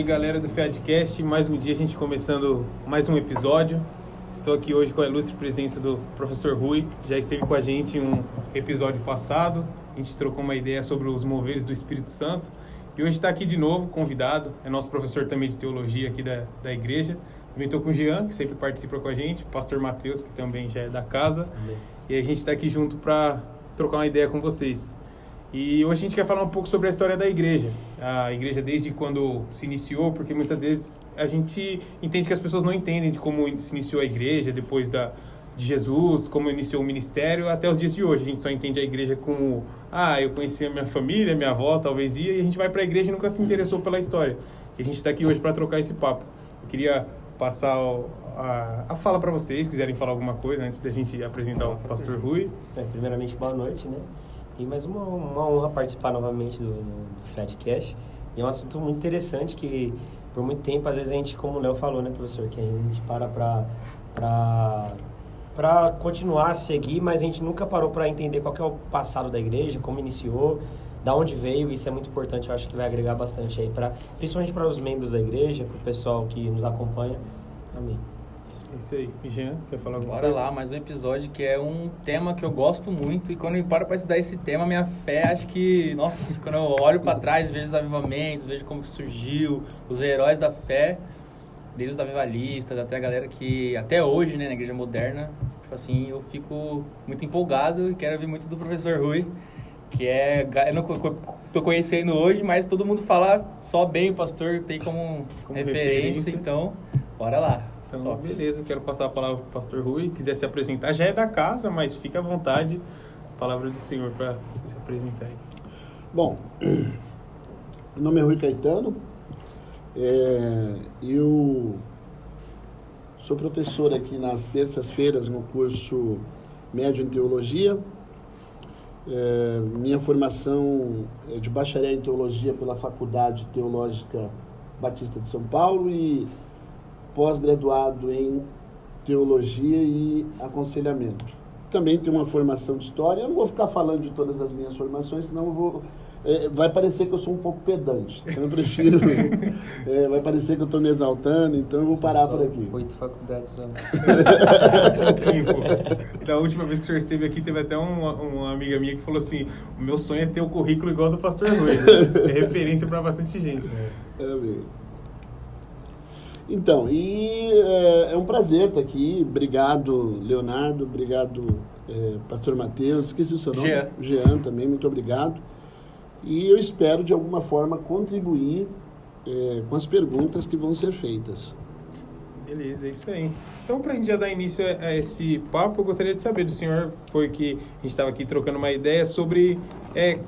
galera do FEADcast, mais um dia a gente começando mais um episódio. Estou aqui hoje com a ilustre presença do professor Rui, já esteve com a gente em um episódio passado, a gente trocou uma ideia sobre os moveres do Espírito Santo e hoje está aqui de novo, convidado, é nosso professor também de teologia aqui da igreja. Também estou com o Jean, que sempre participa com a gente, o pastor Matheus, que também já é da casa. Amém. E a gente está aqui junto para trocar uma ideia com vocês. E hoje a gente quer falar um pouco sobre a história da igreja. A igreja desde quando se iniciou, porque muitas vezes a gente entende que as pessoas não entendem de como se iniciou a igreja, depois de Jesus, como iniciou o ministério, até os dias de hoje. A gente só entende a igreja como, eu conheci a minha família, minha avó talvez ia, e a gente vai para a igreja e nunca se interessou pela história. E a gente está aqui hoje para trocar esse papo. Eu queria passar a fala para vocês, quiserem falar alguma coisa antes da gente apresentar o pastor Rui. Primeiramente, boa noite, né? E mais uma honra participar novamente do FEADcast. E é um assunto muito interessante que, por muito tempo, às vezes a gente, como o Léo falou, né, professor, que a gente para continuar a seguir, mas a gente nunca parou para entender qual que é o passado da igreja, como iniciou, da onde veio. Isso é muito importante, eu acho que vai agregar bastante aí, principalmente para os membros da igreja, para o pessoal que nos acompanha. Amém. É isso aí. Jean, quer falar alguma coisa? Bora lá, mais um episódio que é um tema que eu gosto muito e quando eu paro para estudar esse tema, minha fé, acho que, nossa, quando eu olho para trás, vejo os avivamentos, vejo como que surgiu, os heróis da fé, desde os avivalistas até a galera que, até hoje, né, na igreja moderna, tipo assim, eu fico muito empolgado e quero ouvir muito do professor Rui, que eu não tô conhecendo hoje, mas todo mundo fala só bem, o pastor tem como referência, então, bora lá. Então, beleza, eu quero passar a palavra para o pastor Rui. Quiser se apresentar, já é da casa, mas fica à vontade. Palavra do Senhor para se apresentar aí. Bom, meu nome é Rui Caetano. Eu sou professor aqui nas terças-feiras no curso médio em teologia. Minha formação é de bacharel em teologia pela Faculdade Teológica Batista de São Paulo e pós-graduado em teologia e aconselhamento. Também tenho uma formação de história. Eu não vou ficar falando de todas as minhas formações, senão vai parecer que eu sou um pouco pedante. Então eu prefiro... vai parecer que eu estou me exaltando, então eu vou parar por aqui. 8 faculdades. Da última vez que o senhor esteve aqui, teve até uma amiga minha que falou assim, o meu sonho é ter o currículo igual do pastor Rui. É referência para bastante gente. Amém. Então, é um prazer estar aqui. Obrigado, Leonardo. Obrigado, pastor Matheus. Esqueci o seu nome. Jean também, muito obrigado. E eu espero, de alguma forma, contribuir com as perguntas que vão ser feitas. Beleza, é isso aí. Então, para a gente já dar início a esse papo, eu gostaria de saber do senhor, foi que a gente estava aqui trocando uma ideia sobre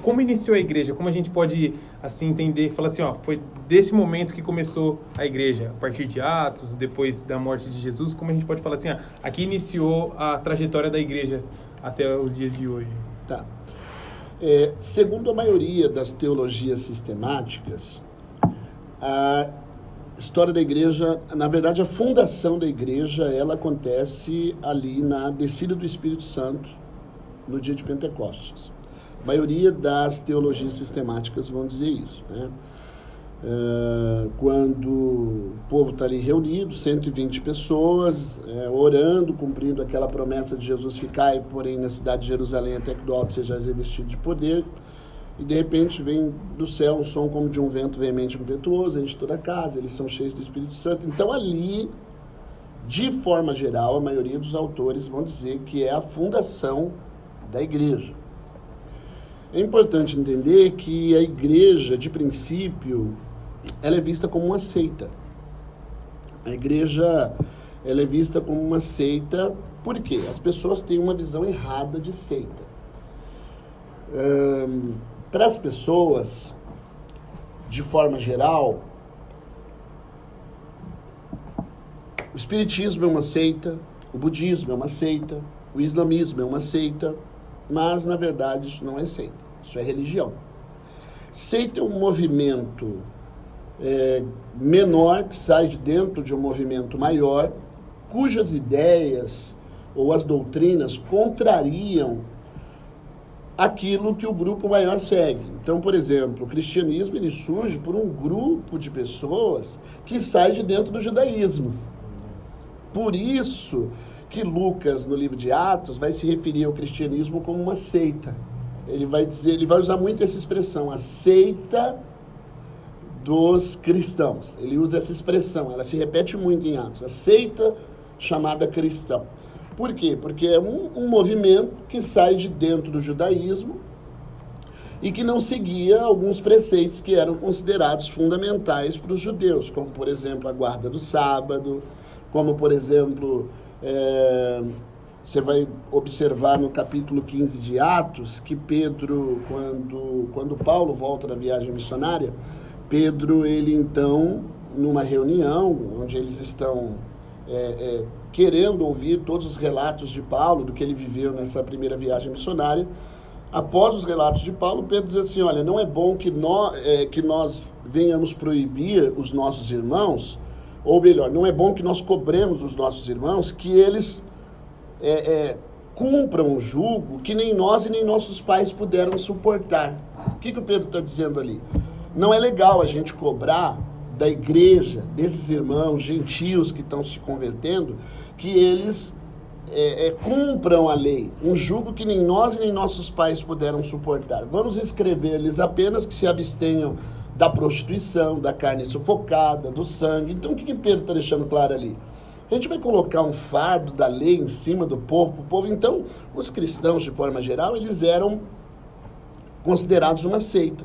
como iniciou a igreja, como a gente pode, assim, entender, falar assim, foi desse momento que começou a igreja, a partir de Atos, depois da morte de Jesus, como a gente pode falar assim, aqui iniciou a trajetória da igreja até os dias de hoje. Tá. Segundo a maioria das teologias sistemáticas, a história da igreja, na verdade, a fundação da igreja, ela acontece ali na descida do Espírito Santo, no dia de Pentecostes. A maioria das teologias sistemáticas vão dizer isso, né? Quando o povo está ali reunido, 120 pessoas, orando, cumprindo aquela promessa de Jesus, ficai, porém, na cidade de Jerusalém, até que do alto sejais revestido de poder. E de repente vem do céu um som como de um vento veemente e impetuoso, enche toda a casa, eles são cheios do Espírito Santo. Então ali, de forma geral, a maioria dos autores vão dizer que é a fundação da igreja. É importante entender que a igreja, de princípio, ela é vista como uma seita. A igreja, ela é vista como uma seita, por quê? As pessoas têm uma visão errada de seita. Para as pessoas, de forma geral, o espiritismo é uma seita, o budismo é uma seita, o islamismo é uma seita, mas, na verdade, isso não é seita, isso é religião. Seita é um movimento menor, que sai de dentro de um movimento maior, cujas ideias ou as doutrinas contrariam aquilo que o grupo maior segue. Então, por exemplo, o cristianismo ele surge por um grupo de pessoas que sai de dentro do judaísmo. Por isso que Lucas, no livro de Atos, vai se referir ao cristianismo como uma seita. Ele vai usar muito essa expressão, a seita dos cristãos. Ele usa essa expressão, ela se repete muito em Atos, a seita chamada cristão. Por quê? Porque é um movimento que sai de dentro do judaísmo e que não seguia alguns preceitos que eram considerados fundamentais para os judeus, como, por exemplo, a guarda do sábado, como, por exemplo, você vai observar no capítulo 15 de Atos que Pedro, quando Paulo volta da viagem missionária, Pedro, ele então, numa reunião onde eles estão querendo ouvir todos os relatos de Paulo, do que ele viveu nessa primeira viagem missionária, após os relatos de Paulo, Pedro diz assim, olha, não é bom que nós venhamos proibir os nossos irmãos, ou melhor, não é bom que nós cobremos os nossos irmãos que eles cumpram um jugo que nem nós e nem nossos pais puderam suportar. O que o Pedro está dizendo ali? Não é legal a gente cobrar da igreja, desses irmãos gentios que estão se convertendo, que eles cumpram a lei, um jugo que nem nós e nem nossos pais puderam suportar. Vamos escrever-lhes apenas que se abstenham da prostituição, da carne sufocada, do sangue. Então, o que Pedro está deixando claro ali? A gente vai colocar um fardo da lei em cima do povo. Então, os cristãos, de forma geral, eles eram considerados uma seita.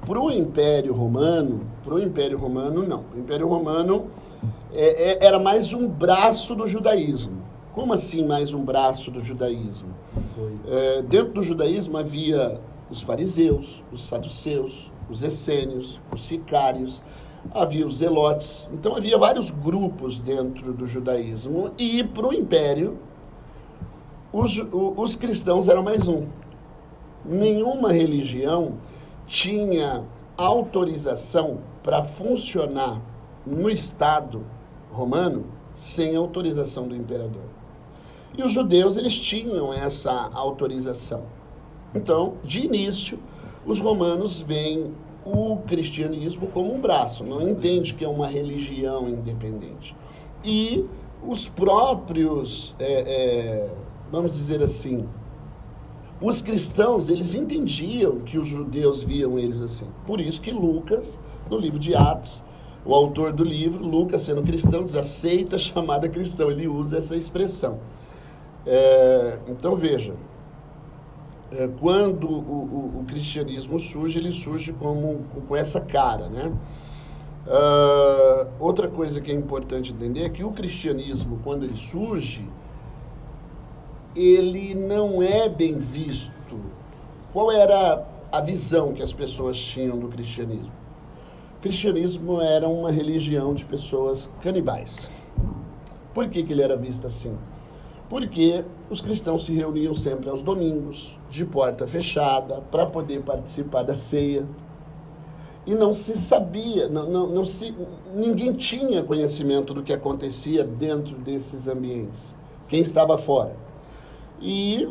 Para o Império Romano, não. O Império Romano era mais um braço do judaísmo. Como assim mais um braço do judaísmo? Dentro do judaísmo havia os fariseus, os saduceus, os essênios, os sicários, havia os zelotes. Então havia vários grupos dentro do judaísmo. E para o Império, os cristãos eram mais um. Nenhuma religião tinha autorização para funcionar no Estado romano sem autorização do imperador. E os judeus, eles tinham essa autorização. Então, de início, os romanos veem o cristianismo como um braço, não entende que é uma religião independente. E os próprios, vamos dizer assim, os cristãos, eles entendiam que os judeus viam eles assim. Por isso que Lucas, no livro de Atos, o autor do livro, Lucas, sendo cristão, diz a seita chamada cristão. Ele usa essa expressão. Então, veja, quando o cristianismo surge, ele surge com essa cara, né? Outra coisa que é importante entender é que o cristianismo, quando ele surge, ele não é bem visto. Qual era a visão que as pessoas tinham do cristianismo? O cristianismo era uma religião de pessoas canibais. Por que ele era visto assim? Porque os cristãos se reuniam sempre aos domingos, de porta fechada, para poder participar da ceia. E não se sabia, ninguém tinha conhecimento do que acontecia dentro desses ambientes. Quem estava fora. E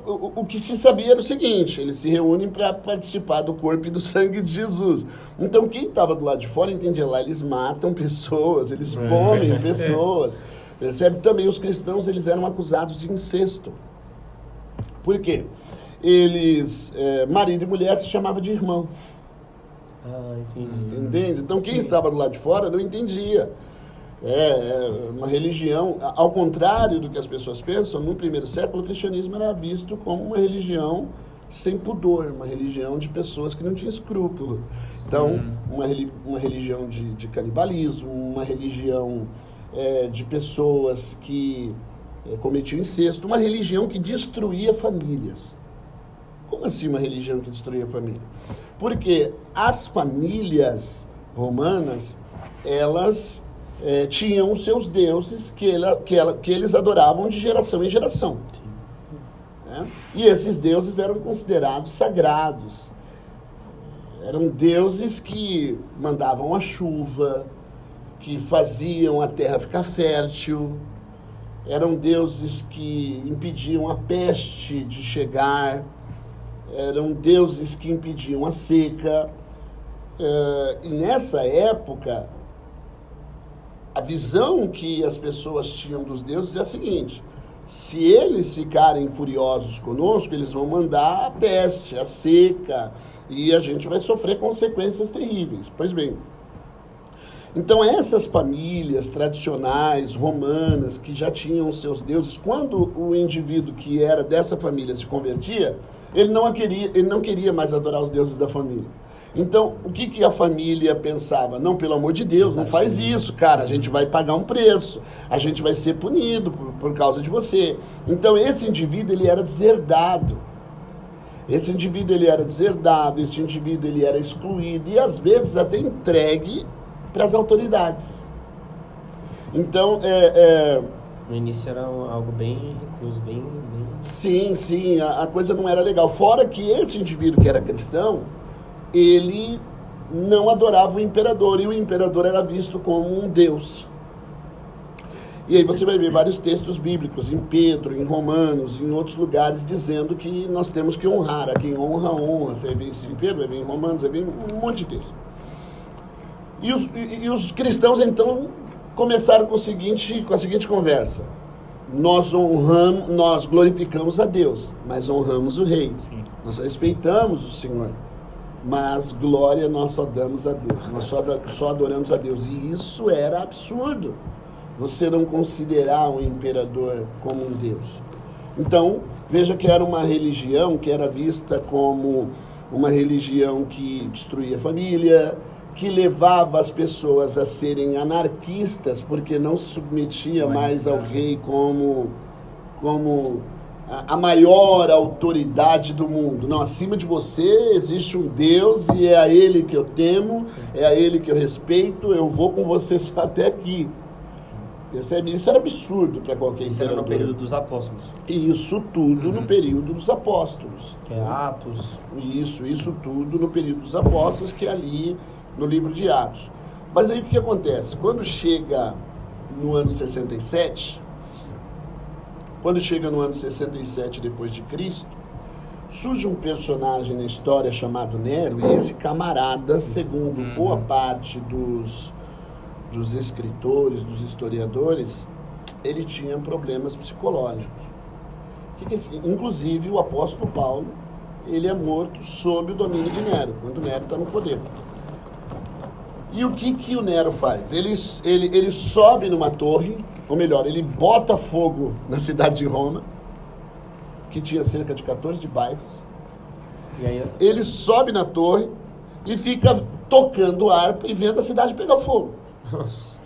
o que se sabia era o seguinte, eles se reúnem para participar do corpo e do sangue de Jesus. Então, quem estava do lado de fora entendia lá, eles matam pessoas, eles comem pessoas. Percebe? Também os cristãos, eles eram acusados de incesto. Por quê? Eles, marido e mulher, se chamava de irmão. Entendi. Entende? Então, quem estava do lado de fora não entendia. Uma religião, ao contrário do que as pessoas pensam, no primeiro século o cristianismo era visto como uma religião sem pudor, uma religião de pessoas que não tinham escrúpulo. Então, uma religião de canibalismo, uma religião de pessoas que cometiam incesto, uma religião que destruía famílias. Como assim uma religião que destruía a família? Porque as famílias romanas, elas tinham os seus deuses que eles adoravam de geração em geração. E esses deuses eram considerados sagrados. Eram deuses que mandavam a chuva, que faziam a terra ficar fértil. Eram deuses que impediam a peste de chegar. eram deuses que impediam a seca. E nessa época, a visão que as pessoas tinham dos deuses é a seguinte: se eles ficarem furiosos conosco, eles vão mandar a peste, a seca, e a gente vai sofrer consequências terríveis. Pois bem, então essas famílias tradicionais, romanas, que já tinham seus deuses, quando o indivíduo que era dessa família se convertia, ele não queria mais adorar os deuses da família. Então, o que a família pensava? Não, pelo amor de Deus, não faz isso, cara, a gente vai pagar um preço, a gente vai ser punido por causa de você. Então, esse indivíduo, ele era deserdado. Esse indivíduo, ele era excluído e, às vezes, até entregue para as autoridades. Então, No início era algo bem recluso, bem... Sim, a coisa não era legal. Fora que esse indivíduo que era cristão, ele não adorava o imperador, e o imperador era visto como um deus. E aí você vai ver vários textos bíblicos, em Pedro, em Romanos, em outros lugares, dizendo que nós temos que honrar. A quem honra, honra. Você vai ver isso em Pedro, vai ver em Romanos, vai ver um monte de texto. E os cristãos, então, começaram com a seguinte conversa: nós glorificamos a Deus, mas honramos o rei. Sim. Nós respeitamos o Senhor, mas glória nós só damos a Deus, nós só adoramos a Deus. E isso era absurdo, você não considerar o imperador como um Deus. Então, veja que era uma religião que era vista como uma religião que destruía a família, que levava as pessoas a serem anarquistas, porque não se submetia mais ao rei como a maior autoridade do mundo. Não, acima de você existe um Deus e é a Ele que eu temo, é a Ele que eu respeito, eu vou com você só até aqui. Percebe? Isso era absurdo para qualquer Isso imperador. era no período dos apóstolos. E isso tudo no período dos apóstolos. Que é Atos. Isso tudo no período dos apóstolos, que é ali no livro de Atos. Mas aí o que acontece? Quando chega no ano 67, depois de Cristo, surge um personagem na história chamado Nero, e esse camarada, segundo boa parte dos escritores, dos historiadores, ele tinha problemas psicológicos. Inclusive, o apóstolo Paulo, ele é morto sob o domínio de Nero, quando Nero está no poder. E o que o Nero faz? Ele sobe numa torre, ou melhor, ele bota fogo na cidade de Roma, que tinha cerca de 14 bairros. E aí, Ele sobe na torre e fica tocando harpa e vendo a cidade pegar fogo. nossa.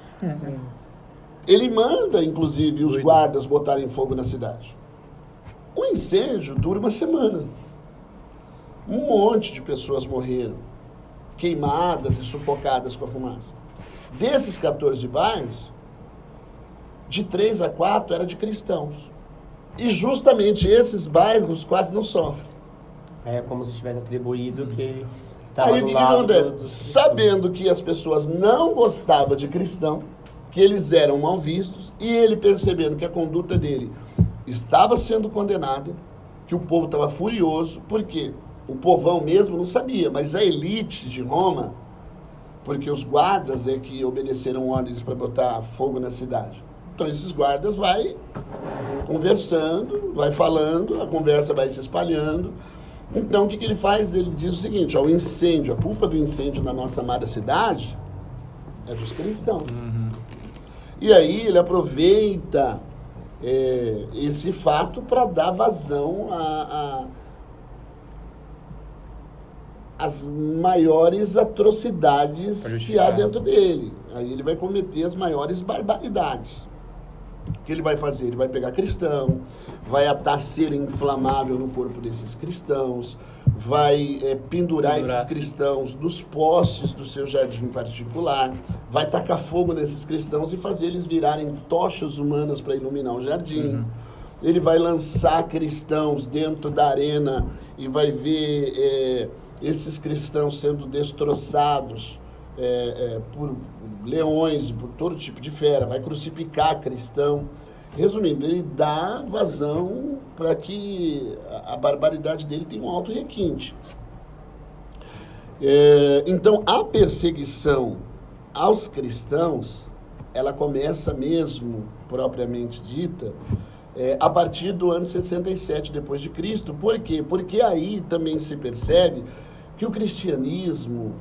Ele manda, inclusive, os guardas botarem fogo na cidade. O incêndio dura uma semana. Um monte de pessoas morreram, queimadas e sufocadas com a fumaça. Desses 14 bairros, de 3 a 4 era de cristãos. E justamente esses bairros quase não sofrem. É como se tivesse atribuído que ele estava Aí o do que lado acontece? Sabendo que as pessoas não gostavam de cristão, que eles eram mal vistos, e ele percebendo que a conduta dele estava sendo condenada, que o povo estava furioso, porque o povão mesmo não sabia, mas a elite de Roma, porque os guardas é que obedeceram ordens para botar fogo na cidade. Então esses guardas vai conversando, vai falando, a conversa vai se espalhando. Então o que ele faz? Ele diz o seguinte: ó, o incêndio, a culpa do incêndio na nossa amada cidade é dos cristãos. E aí ele aproveita esse fato para dar vazão às maiores atrocidades que há dentro dele. Aí ele vai cometer as maiores barbaridades. O que ele vai fazer? Ele vai pegar cristão, vai atar cera inflamável no corpo desses cristãos, vai pendurar esses cristãos nos postes do seu jardim particular, vai tacar fogo nesses cristãos e fazer eles virarem tochas humanas para iluminar o jardim. Ele vai lançar cristãos dentro da arena e vai ver esses cristãos sendo destroçados por leões, por todo tipo de fera, vai crucificar cristão. Resumindo, ele dá vazão para que a barbaridade dele tenha um alto requinte. Então, a perseguição aos cristãos, ela começa mesmo, propriamente dita, a partir do ano 67 depois de Cristo. Por quê? Porque aí também se percebe que o cristianismo,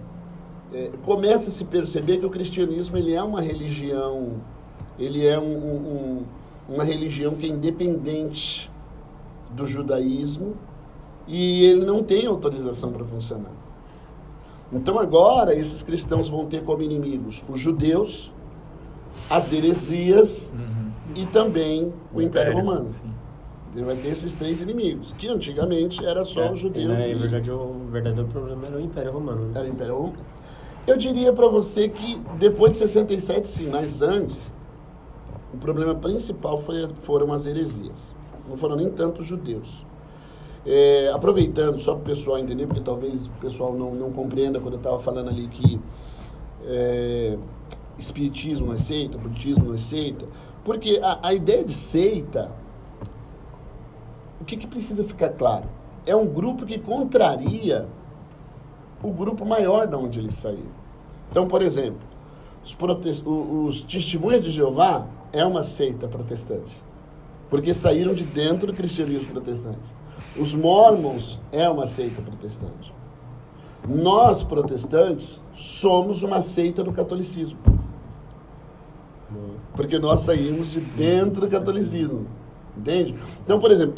começa a se perceber que o cristianismo ele é uma religião, ele é uma religião que é independente do judaísmo e ele não tem autorização para funcionar. Então agora esses cristãos vão ter como inimigos os judeus, as heresias e também o Império Romano. Sim. Ele vai ter esses 3 inimigos, que antigamente era só os judeus. Na verdade, o verdadeiro problema era o Império Romano. Né? Era o Império Romano. Eu diria para você que depois de 67, sim, mas antes, o problema principal foram as heresias. Não foram nem tanto os judeus. Aproveitando, só para o pessoal entender, porque talvez o pessoal não compreenda quando eu estava falando ali que espiritismo não é seita, budismo não é seita, porque a ideia de seita, o que precisa ficar claro? É um grupo que contraria o grupo maior de onde ele saiu. Então, por exemplo, os testemunhas de Jeová é uma seita protestante, porque saíram de dentro do cristianismo protestante. Os Mormons é uma seita protestante. Nós, protestantes, somos uma seita do catolicismo, porque nós saímos de dentro do catolicismo. Entende? Então, por exemplo,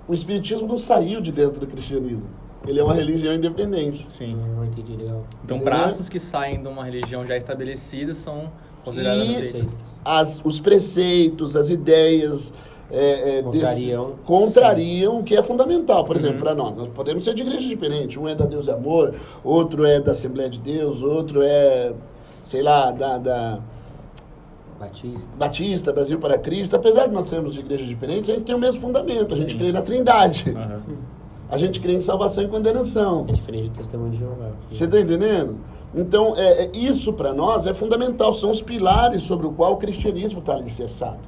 o espiritismo não saiu de dentro do cristianismo. Ele é uma religião independente. Sim. Não entendi legal. Então, braços que saem de uma religião já estabelecida são consideradas seitas. Os preceitos, as ideias contrariam o que é fundamental. Por exemplo, para nós podemos ser de igrejas diferentes. Um é da Deus e Amor, outro é da Assembleia de Deus, outro é, sei lá, da Batista, Brasil para Cristo. Apesar de nós sermos de igrejas diferentes, a gente tem o mesmo fundamento. A gente crê na Trindade. A gente crê em salvação e condenação. É diferente do testemunho de Jeová. Você está entendendo? Então, isso para nós é fundamental. São os pilares sobre o qual o cristianismo está alicerçado.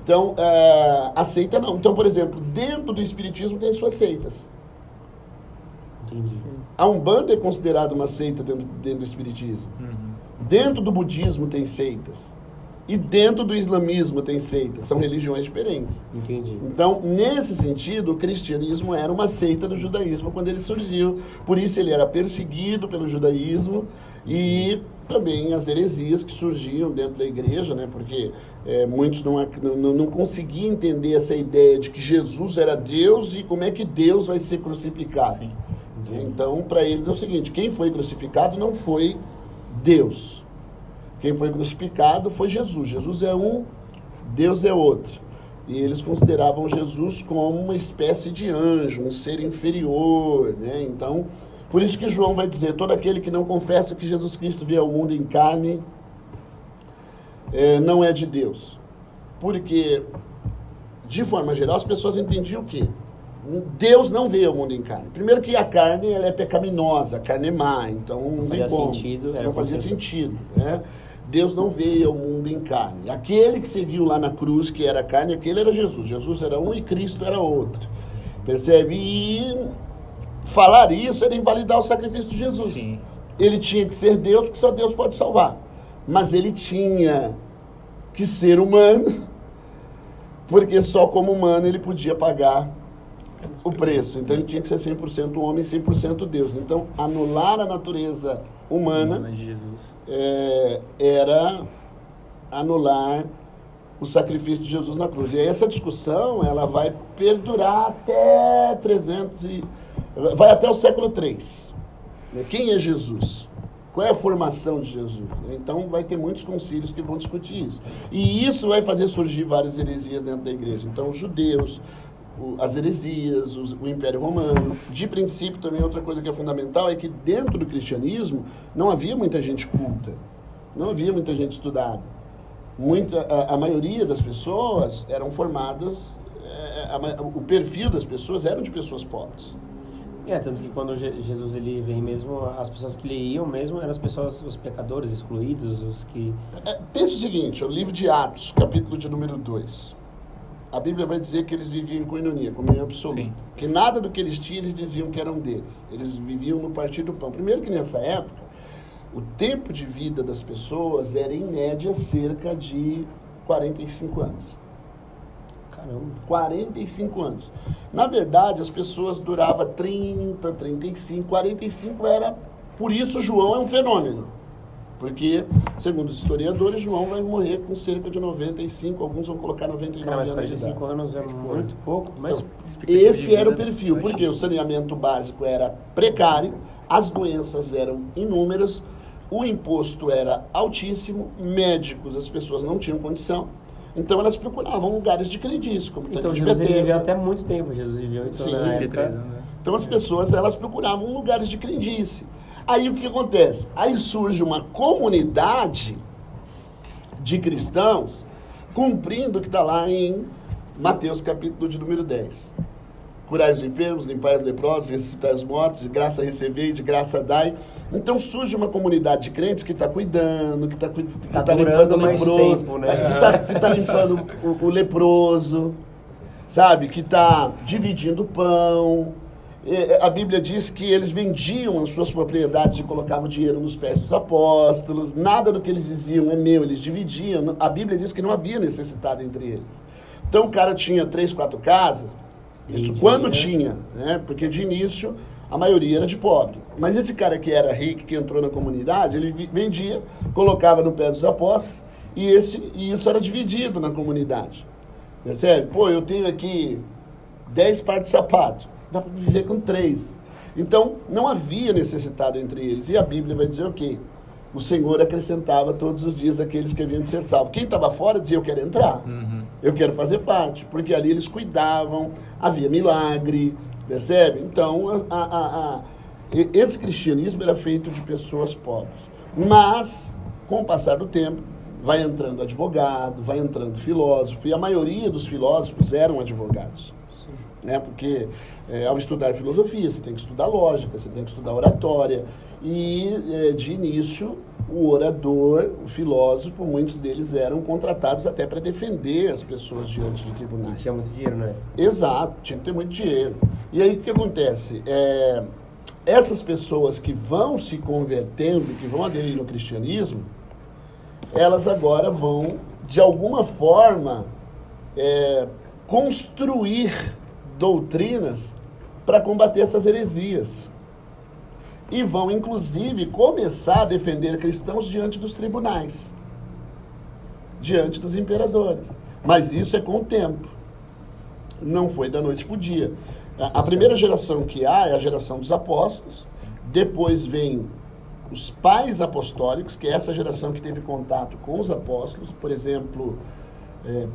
Então, a seita não. Então, por exemplo, dentro do espiritismo tem suas seitas. Entendi. A Umbanda é considerada uma seita dentro do espiritismo. Dentro do budismo tem seitas. E dentro do islamismo tem seitas. São religiões diferentes. Entendi. Então, nesse sentido, o cristianismo era uma seita do judaísmo quando ele surgiu. Por isso ele era perseguido pelo judaísmo e também as heresias que surgiam dentro da igreja, né? Porque muitos não conseguiam entender essa ideia de que Jesus era Deus e como é que Deus vai ser crucificado. Sim. Então, para eles é o seguinte, quem foi crucificado não foi Deus. Quem foi crucificado foi Jesus. Jesus é um, Deus é outro. E eles consideravam Jesus como uma espécie de anjo, um ser inferior, né? Então, por isso que João vai dizer, todo aquele que não confessa que Jesus Cristo veio ao mundo em carne, não é de Deus. Porque, de forma geral, as pessoas entendiam o quê? Deus não veio ao mundo em carne. Primeiro que a carne ela é pecaminosa, a carne é má, então não tem como. Não fazia sentido, né? Deus não veio ao mundo em carne. Aquele que você viu lá na cruz, que era carne, aquele era Jesus. Jesus era um e Cristo era outro. Percebe? E falar isso era invalidar o sacrifício de Jesus. Sim. Ele tinha que ser Deus, porque só Deus pode salvar. Mas ele tinha que ser humano, porque só como humano ele podia pagar o preço. Então ele tinha que ser 100% homem e 100% Deus. Então anular a natureza humana era anular o sacrifício de Jesus na cruz. E essa discussão ela vai perdurar até vai até o século III. Quem é Jesus? Qual é a formação de Jesus? Então vai ter muitos concílios que vão discutir isso. E isso vai fazer surgir várias heresias dentro da igreja. Então os judeus, as heresias, o Império Romano. De princípio, também outra coisa que é fundamental é que dentro do cristianismo não havia muita gente culta, não havia muita gente estudada. A maioria das pessoas eram formadas, o perfil das pessoas eram de pessoas pobres. Tanto que quando Jesus ele vem mesmo, as pessoas que lhe iam mesmo eram as pessoas, os pecadores excluídos, os que... Pensa o seguinte, o livro de Atos, capítulo de número 2. A Bíblia vai dizer que eles viviam em koinonia, comunhão absoluta. Sim. Que nada do que eles tinham, eles diziam que eram deles. Eles viviam no partir do pão. Primeiro que nessa época, o tempo de vida das pessoas era, em média, cerca de 45 anos. Caramba. 45 anos. Na verdade, as pessoas duravam 30, 35, 45 era... Por isso, João é um fenômeno. Porque, segundo os historiadores, João vai morrer com cerca de 95, alguns vão colocar 99 Cara, mas anos de idade. 45 anos é muito pouco, mas... Então, esse era o perfil, porque o saneamento básico era precário, as doenças eram inúmeras, o imposto era altíssimo, médicos, as pessoas não tinham condição, então elas procuravam lugares de crendice, como Então tanque de Jesus ele viveu Betesda. até muito tempo, Jesus viveu, então Sim, na 33 época... anos, né? Então as pessoas, elas procuravam lugares de crendice. Aí o que acontece? Aí surge uma comunidade de cristãos cumprindo o que está lá em Mateus capítulo de número 10. Curai os enfermos, limpai os leprosos, ressuscitai os mortos, de graça recebei, de graça dai. Então surge uma comunidade de crentes que está cuidando, que está limpando o mais leproso, tempo, né? que está limpando o leproso, sabe? Que está dividindo o pão. A Bíblia diz que eles vendiam as suas propriedades e colocavam dinheiro nos pés dos apóstolos. Nada do que eles diziam é meu, eles dividiam. A Bíblia diz que não havia necessidade entre eles. Então o cara tinha 3, 4 casas, isso quando tinha, né? Porque de início a maioria era de pobre. Mas esse cara que era rico, que entrou na comunidade, ele vendia, colocava no pé dos apóstolos e isso era dividido na comunidade. Percebe? Pô, eu tenho aqui 10 pares de sapato. Dá para viver com 3. Então, não havia necessitado entre eles. E a Bíblia vai dizer o quê? O Senhor acrescentava todos os dias aqueles que haviam de ser salvos. Quem estava fora dizia, eu quero entrar. Eu quero fazer parte. Porque ali eles cuidavam, havia milagre, percebe? Então, esse cristianismo era feito de pessoas pobres. Mas, com o passar do tempo, vai entrando advogado, vai entrando filósofo. E a maioria dos filósofos eram advogados. Né? Porque ao estudar filosofia, você tem que estudar lógica, você tem que estudar oratória. E, de início, o orador, o filósofo, muitos deles eram contratados até para defender as pessoas diante de tribunais. Tinha muito dinheiro, né? Exato, tinha que ter muito dinheiro. E aí, o que acontece? Essas pessoas que vão se convertendo, que vão aderir no cristianismo, elas agora vão, de alguma forma, construir doutrinas para combater essas heresias. E vão, inclusive, começar a defender cristãos diante dos tribunais, diante dos imperadores. Mas isso é com o tempo. Não foi da noite para o dia. A primeira geração que há é a geração dos apóstolos, depois vem os pais apostólicos, que é essa geração que teve contato com os apóstolos, por exemplo,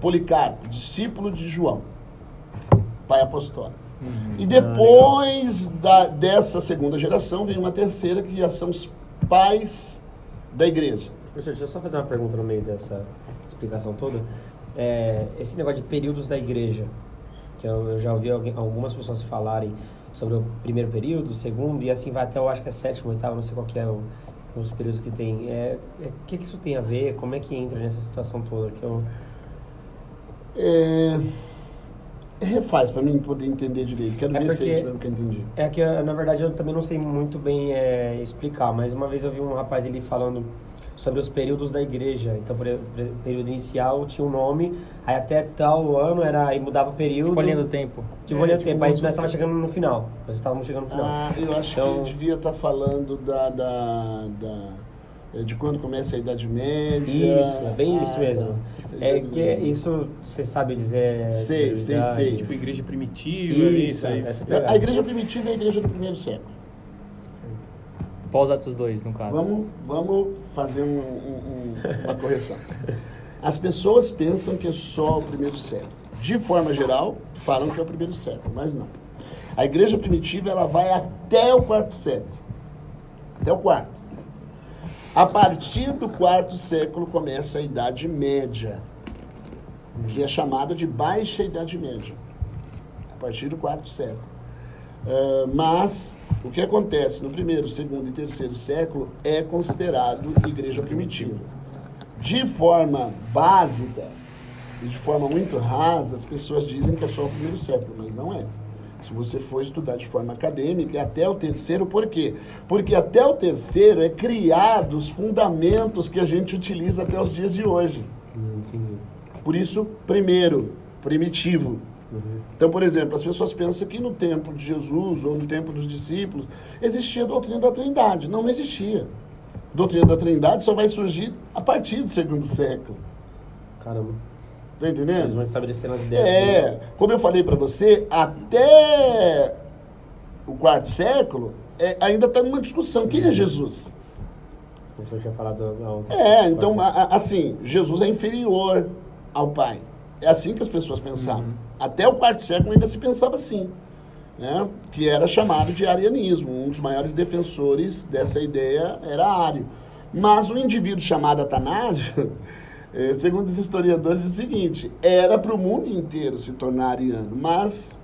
Policarpo, discípulo de João, pai apostólico. E depois dessa segunda geração vem uma terceira, que já são os pais da igreja. Professor, deixa eu só fazer uma pergunta no meio dessa explicação toda. Esse negócio de períodos da igreja, que eu já ouvi algumas pessoas falarem sobre o primeiro período, o segundo, e assim vai até, eu acho que é sétimo, oitavo, não sei qual que é os períodos que tem. O que isso tem a ver? Como é que entra nessa situação toda? Refaz para mim poder entender direito. Quero ver se é isso mesmo que eu entendi. Na verdade, eu também não sei muito bem explicar, mas uma vez eu vi um rapaz ele falando sobre os períodos da igreja. Então, por exemplo, o período inicial tinha um nome, aí até tal ano aí mudava o período. Tipo a linha do tempo. Tipo a linha do tempo, aí nós estávamos chegando no final. Nós estávamos chegando no final. Eu acho que devia estar falando de quando começa a Idade Média. Isso, é bem isso mesmo. Isso, você sabe dizer... Sei. Tipo, igreja primitiva, isso aí. A igreja primitiva é a igreja do primeiro século. Pós Atos 2, no caso. Vamos fazer uma correção. As pessoas pensam que é só o primeiro século. De forma geral, falam que é o primeiro século, mas não. A igreja primitiva, ela vai até o quarto século. Até o quarto. A partir do quarto século começa a Idade Média, que é chamada de Baixa Idade Média. A partir do quarto século. Mas o que acontece no primeiro, segundo e terceiro século é considerado igreja primitiva. De forma básica e de forma muito rasa, as pessoas dizem que é só o primeiro século, mas não é. Se você for estudar de forma acadêmica, é até o terceiro, por quê? Porque até o terceiro é criado os fundamentos que a gente utiliza até os dias de hoje. Por isso, primeiro, primitivo. Então, por exemplo, as pessoas pensam que no tempo de Jesus ou no tempo dos discípulos existia a doutrina da Trindade. Não existia. A doutrina da Trindade só vai surgir a partir do segundo século. Caramba. Tá entendendo? Eles vão estabelecendo as ideias. Como eu falei para você, até o quarto século ainda está numa discussão. Quem é Jesus? Como o senhor tinha falado. Então, assim, Jesus é inferior ao Pai. É assim que as pessoas pensavam. Até o quarto século ainda se pensava assim, né? Que era chamado de arianismo. Um dos maiores defensores dessa ideia era Ário. Mas o indivíduo chamado Atanásio, segundo os historiadores, diz o seguinte: era para o mundo inteiro se tornar ariano, mas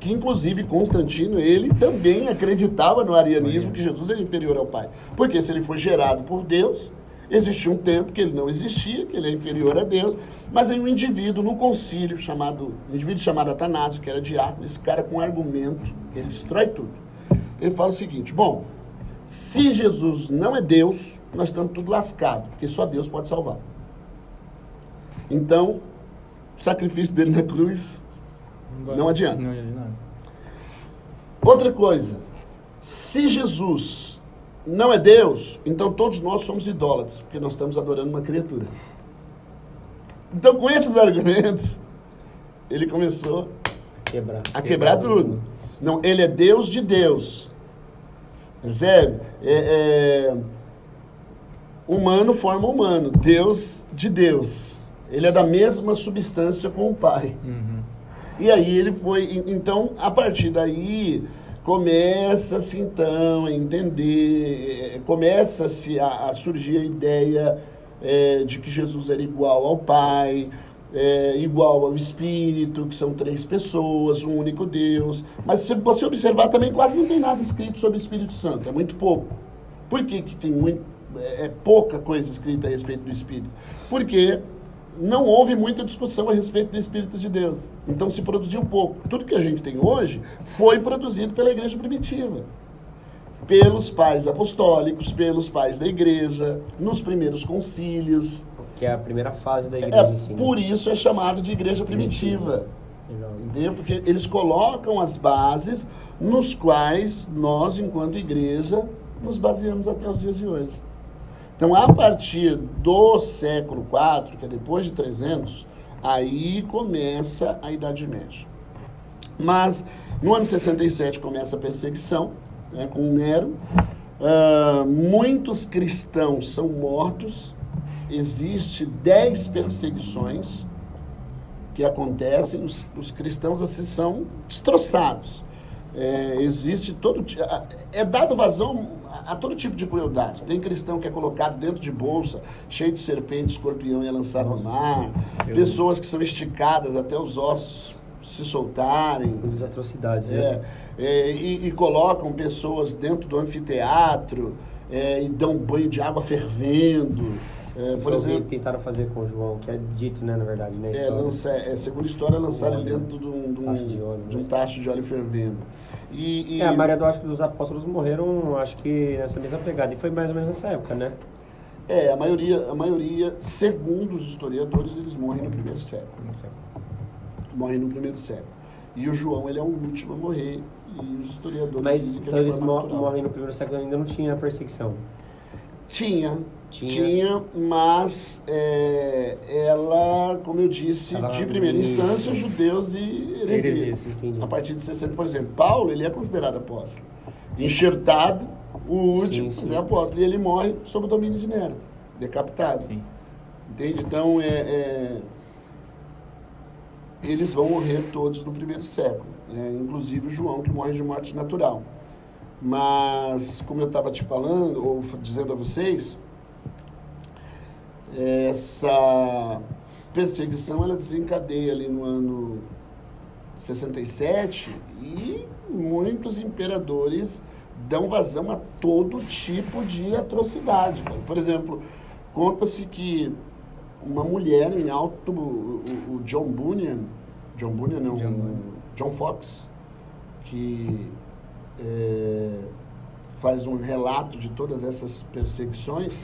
que inclusive Constantino, ele também acreditava no arianismo, que Jesus era inferior ao Pai. Porque se ele foi gerado por Deus, existia um tempo que ele não existia, que ele é inferior a Deus, mas aí um indivíduo no concílio, um indivíduo chamado Atanásio, que era diácono, esse cara com argumento, ele destrói tudo. Ele fala o seguinte: bom, se Jesus não é Deus, nós estamos tudo lascados, porque só Deus pode salvar. Então, o sacrifício dele na cruz não adianta. Não adianta nada. Outra coisa, se Jesus não é Deus, então todos nós somos idólatras, porque nós estamos adorando uma criatura. Então, com esses argumentos, ele começou a quebrar tudo. Não, ele é Deus de Deus. Percebe? Humano forma humano, Deus de Deus. Ele é da mesma substância com o Pai. E aí ele foi... Então, a partir daí, começa-se então a entender, começa-se a surgir a ideia de que Jesus era igual ao Pai, igual ao Espírito, que são 3 pessoas, um único Deus. Mas se você observar também, quase não tem nada escrito sobre o Espírito Santo, é muito pouco. Por que tem pouca coisa escrita a respeito do Espírito? Porque não houve muita discussão a respeito do Espírito de Deus. Então se produziu pouco. Tudo que a gente tem hoje foi produzido pela igreja primitiva. Pelos pais apostólicos, pelos pais da igreja, nos primeiros concílios. Que é a primeira fase da igreja. Por isso é chamado de igreja primitiva. Entendeu? Porque eles colocam as bases nos quais nós, enquanto igreja, nos baseamos até os dias de hoje. Então, a partir do século IV, que é depois de 300, aí começa a Idade Média. Mas, no ano 67, começa a perseguição, né, com Nero. Muitos cristãos são mortos. Existe 10 perseguições que acontecem. Os cristãos, assim, são destroçados. Existe dado vazão a todo tipo de crueldade. Tem cristão que é colocado dentro de bolsa, cheio de serpente, escorpião, e é lançado no mar. Pessoas que são esticadas até os ossos se soltarem. As atrocidades, e colocam pessoas dentro do anfiteatro e dão banho de água fervendo. Por exemplo, tentaram fazer com João, que é dito, né, na verdade, na história. Segundo a história, lançaram ele dentro de um tacho de óleo fervendo. A maioria dos apóstolos morreram, acho que nessa mesma pegada, e foi mais ou menos nessa época, né? A maioria, segundo os historiadores, eles morrem no primeiro século. Morrem no primeiro século. E o João, ele é o último a morrer, e os historiadores... Mas então eles morrem no primeiro século, ainda não tinha perseguição? Tinha, mas ela, como eu disse, de primeira instância, judeus e heresias. A partir de 60, por exemplo, Paulo, ele é considerado apóstolo. Enxertado, o último, mas é apóstolo. E ele morre sob o domínio de Nero, decapitado. Sim. Entende? Então, eles vão morrer todos no primeiro século. Inclusive o João, que morre de morte natural. Mas, como eu estava te falando, ou dizendo a vocês, essa perseguição, ela desencadeia ali no ano 67 e muitos imperadores dão vazão a todo tipo de atrocidade. Por exemplo, conta-se que uma mulher em alto, o John Fox, que faz um relato de todas essas perseguições,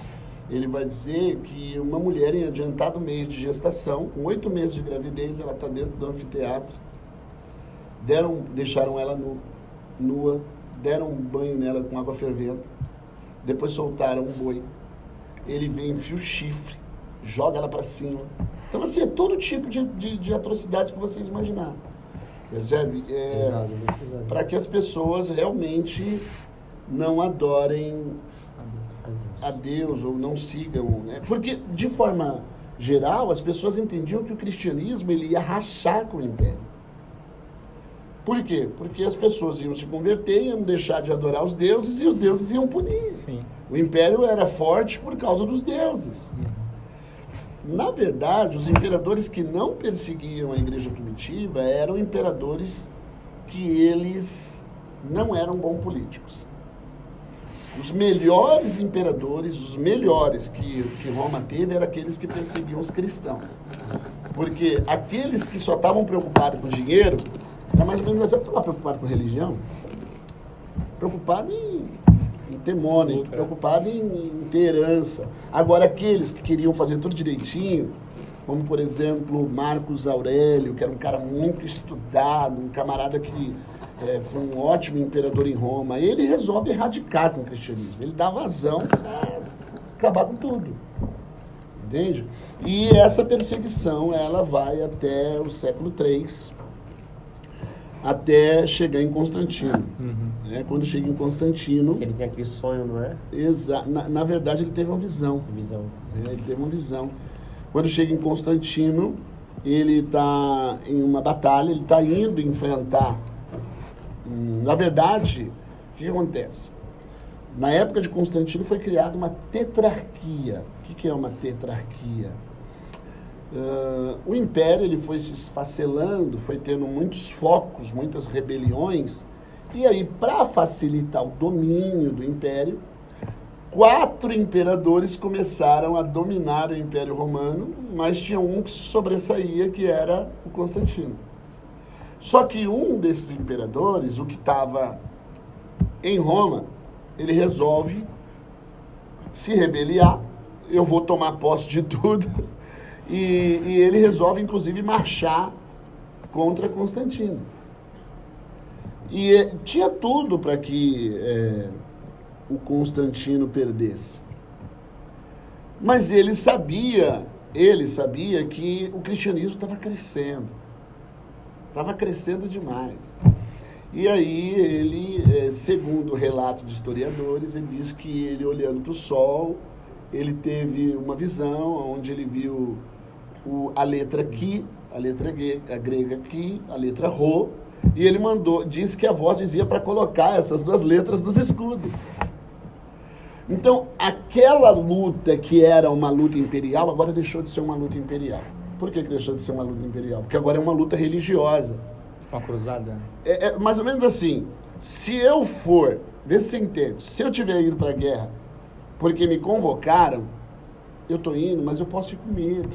ele vai dizer que uma mulher em adiantado mês de gestação, com 8 meses de gravidez, ela está dentro do anfiteatro, deixaram ela nua, deram um banho nela com água fervente, depois soltaram um boi, ele vem, enfia o chifre, joga ela para cima. Então, assim, é todo tipo de atrocidade que vocês imaginarem. Percebe? Para que as pessoas realmente não adorem a Deus ou não sigam, né? Porque, de forma geral, as pessoas entendiam que o cristianismo ele ia rachar com o império. Por quê? Porque as pessoas iam se converter, iam deixar de adorar os deuses e os deuses iam punir. Sim. O império era forte por causa dos deuses. Na verdade, os imperadores que não perseguiam a igreja primitiva eram imperadores que eles não eram bons políticos. Os melhores imperadores, os melhores que Roma teve, eram aqueles que perseguiam os cristãos. Porque aqueles que só estavam preocupados com dinheiro, era mais ou menos assim, estava preocupado com religião, preocupado em ter money, preocupado em ter herança. Agora, aqueles que queriam fazer tudo direitinho, como, por exemplo, Marcos Aurélio, que era um cara muito estudado, um camarada que foi um ótimo imperador em Roma, ele resolve erradicar com o cristianismo. Ele dá vazão para acabar com tudo. Entende? E essa perseguição, ela vai até o século III, até chegar em Constantino. Quando chega em Constantino... Ele tem aquele sonho, não é? Na verdade, ele teve uma visão. Ele teve uma visão. Quando chega em Constantino, ele está em uma batalha, ele está indo enfrentar. Na verdade, o que acontece? Na época de Constantino foi criada uma tetrarquia. O que é uma tetrarquia? O império ele foi se esfacelando, foi tendo muitos focos, muitas rebeliões, e aí, para facilitar o domínio do império, 4 imperadores começaram a dominar o Império Romano, mas tinha um que sobressaía, que era o Constantino. Só que um desses imperadores, o que estava em Roma, ele resolve se rebeliar, eu vou tomar posse de tudo, e ele resolve, inclusive, marchar contra Constantino. E tinha tudo para que o Constantino perdesse. Mas ele sabia que o cristianismo estava crescendo demais. E aí ele, segundo o relato de historiadores, ele diz que ele, olhando para o sol, ele teve uma visão onde ele viu a letra Ki, a letra grega Ki, a letra Rho, e ele disse que a voz dizia para colocar essas 2 letras nos escudos. Então, aquela luta que era uma luta imperial, agora deixou de ser uma luta imperial. Por que deixou de ser uma luta imperial? Porque agora é uma luta religiosa. Uma cruzada? É mais ou menos assim, se eu for, vê se você entende, se eu tiver ido para a guerra porque me convocaram, eu estou indo, mas eu posso ir com medo.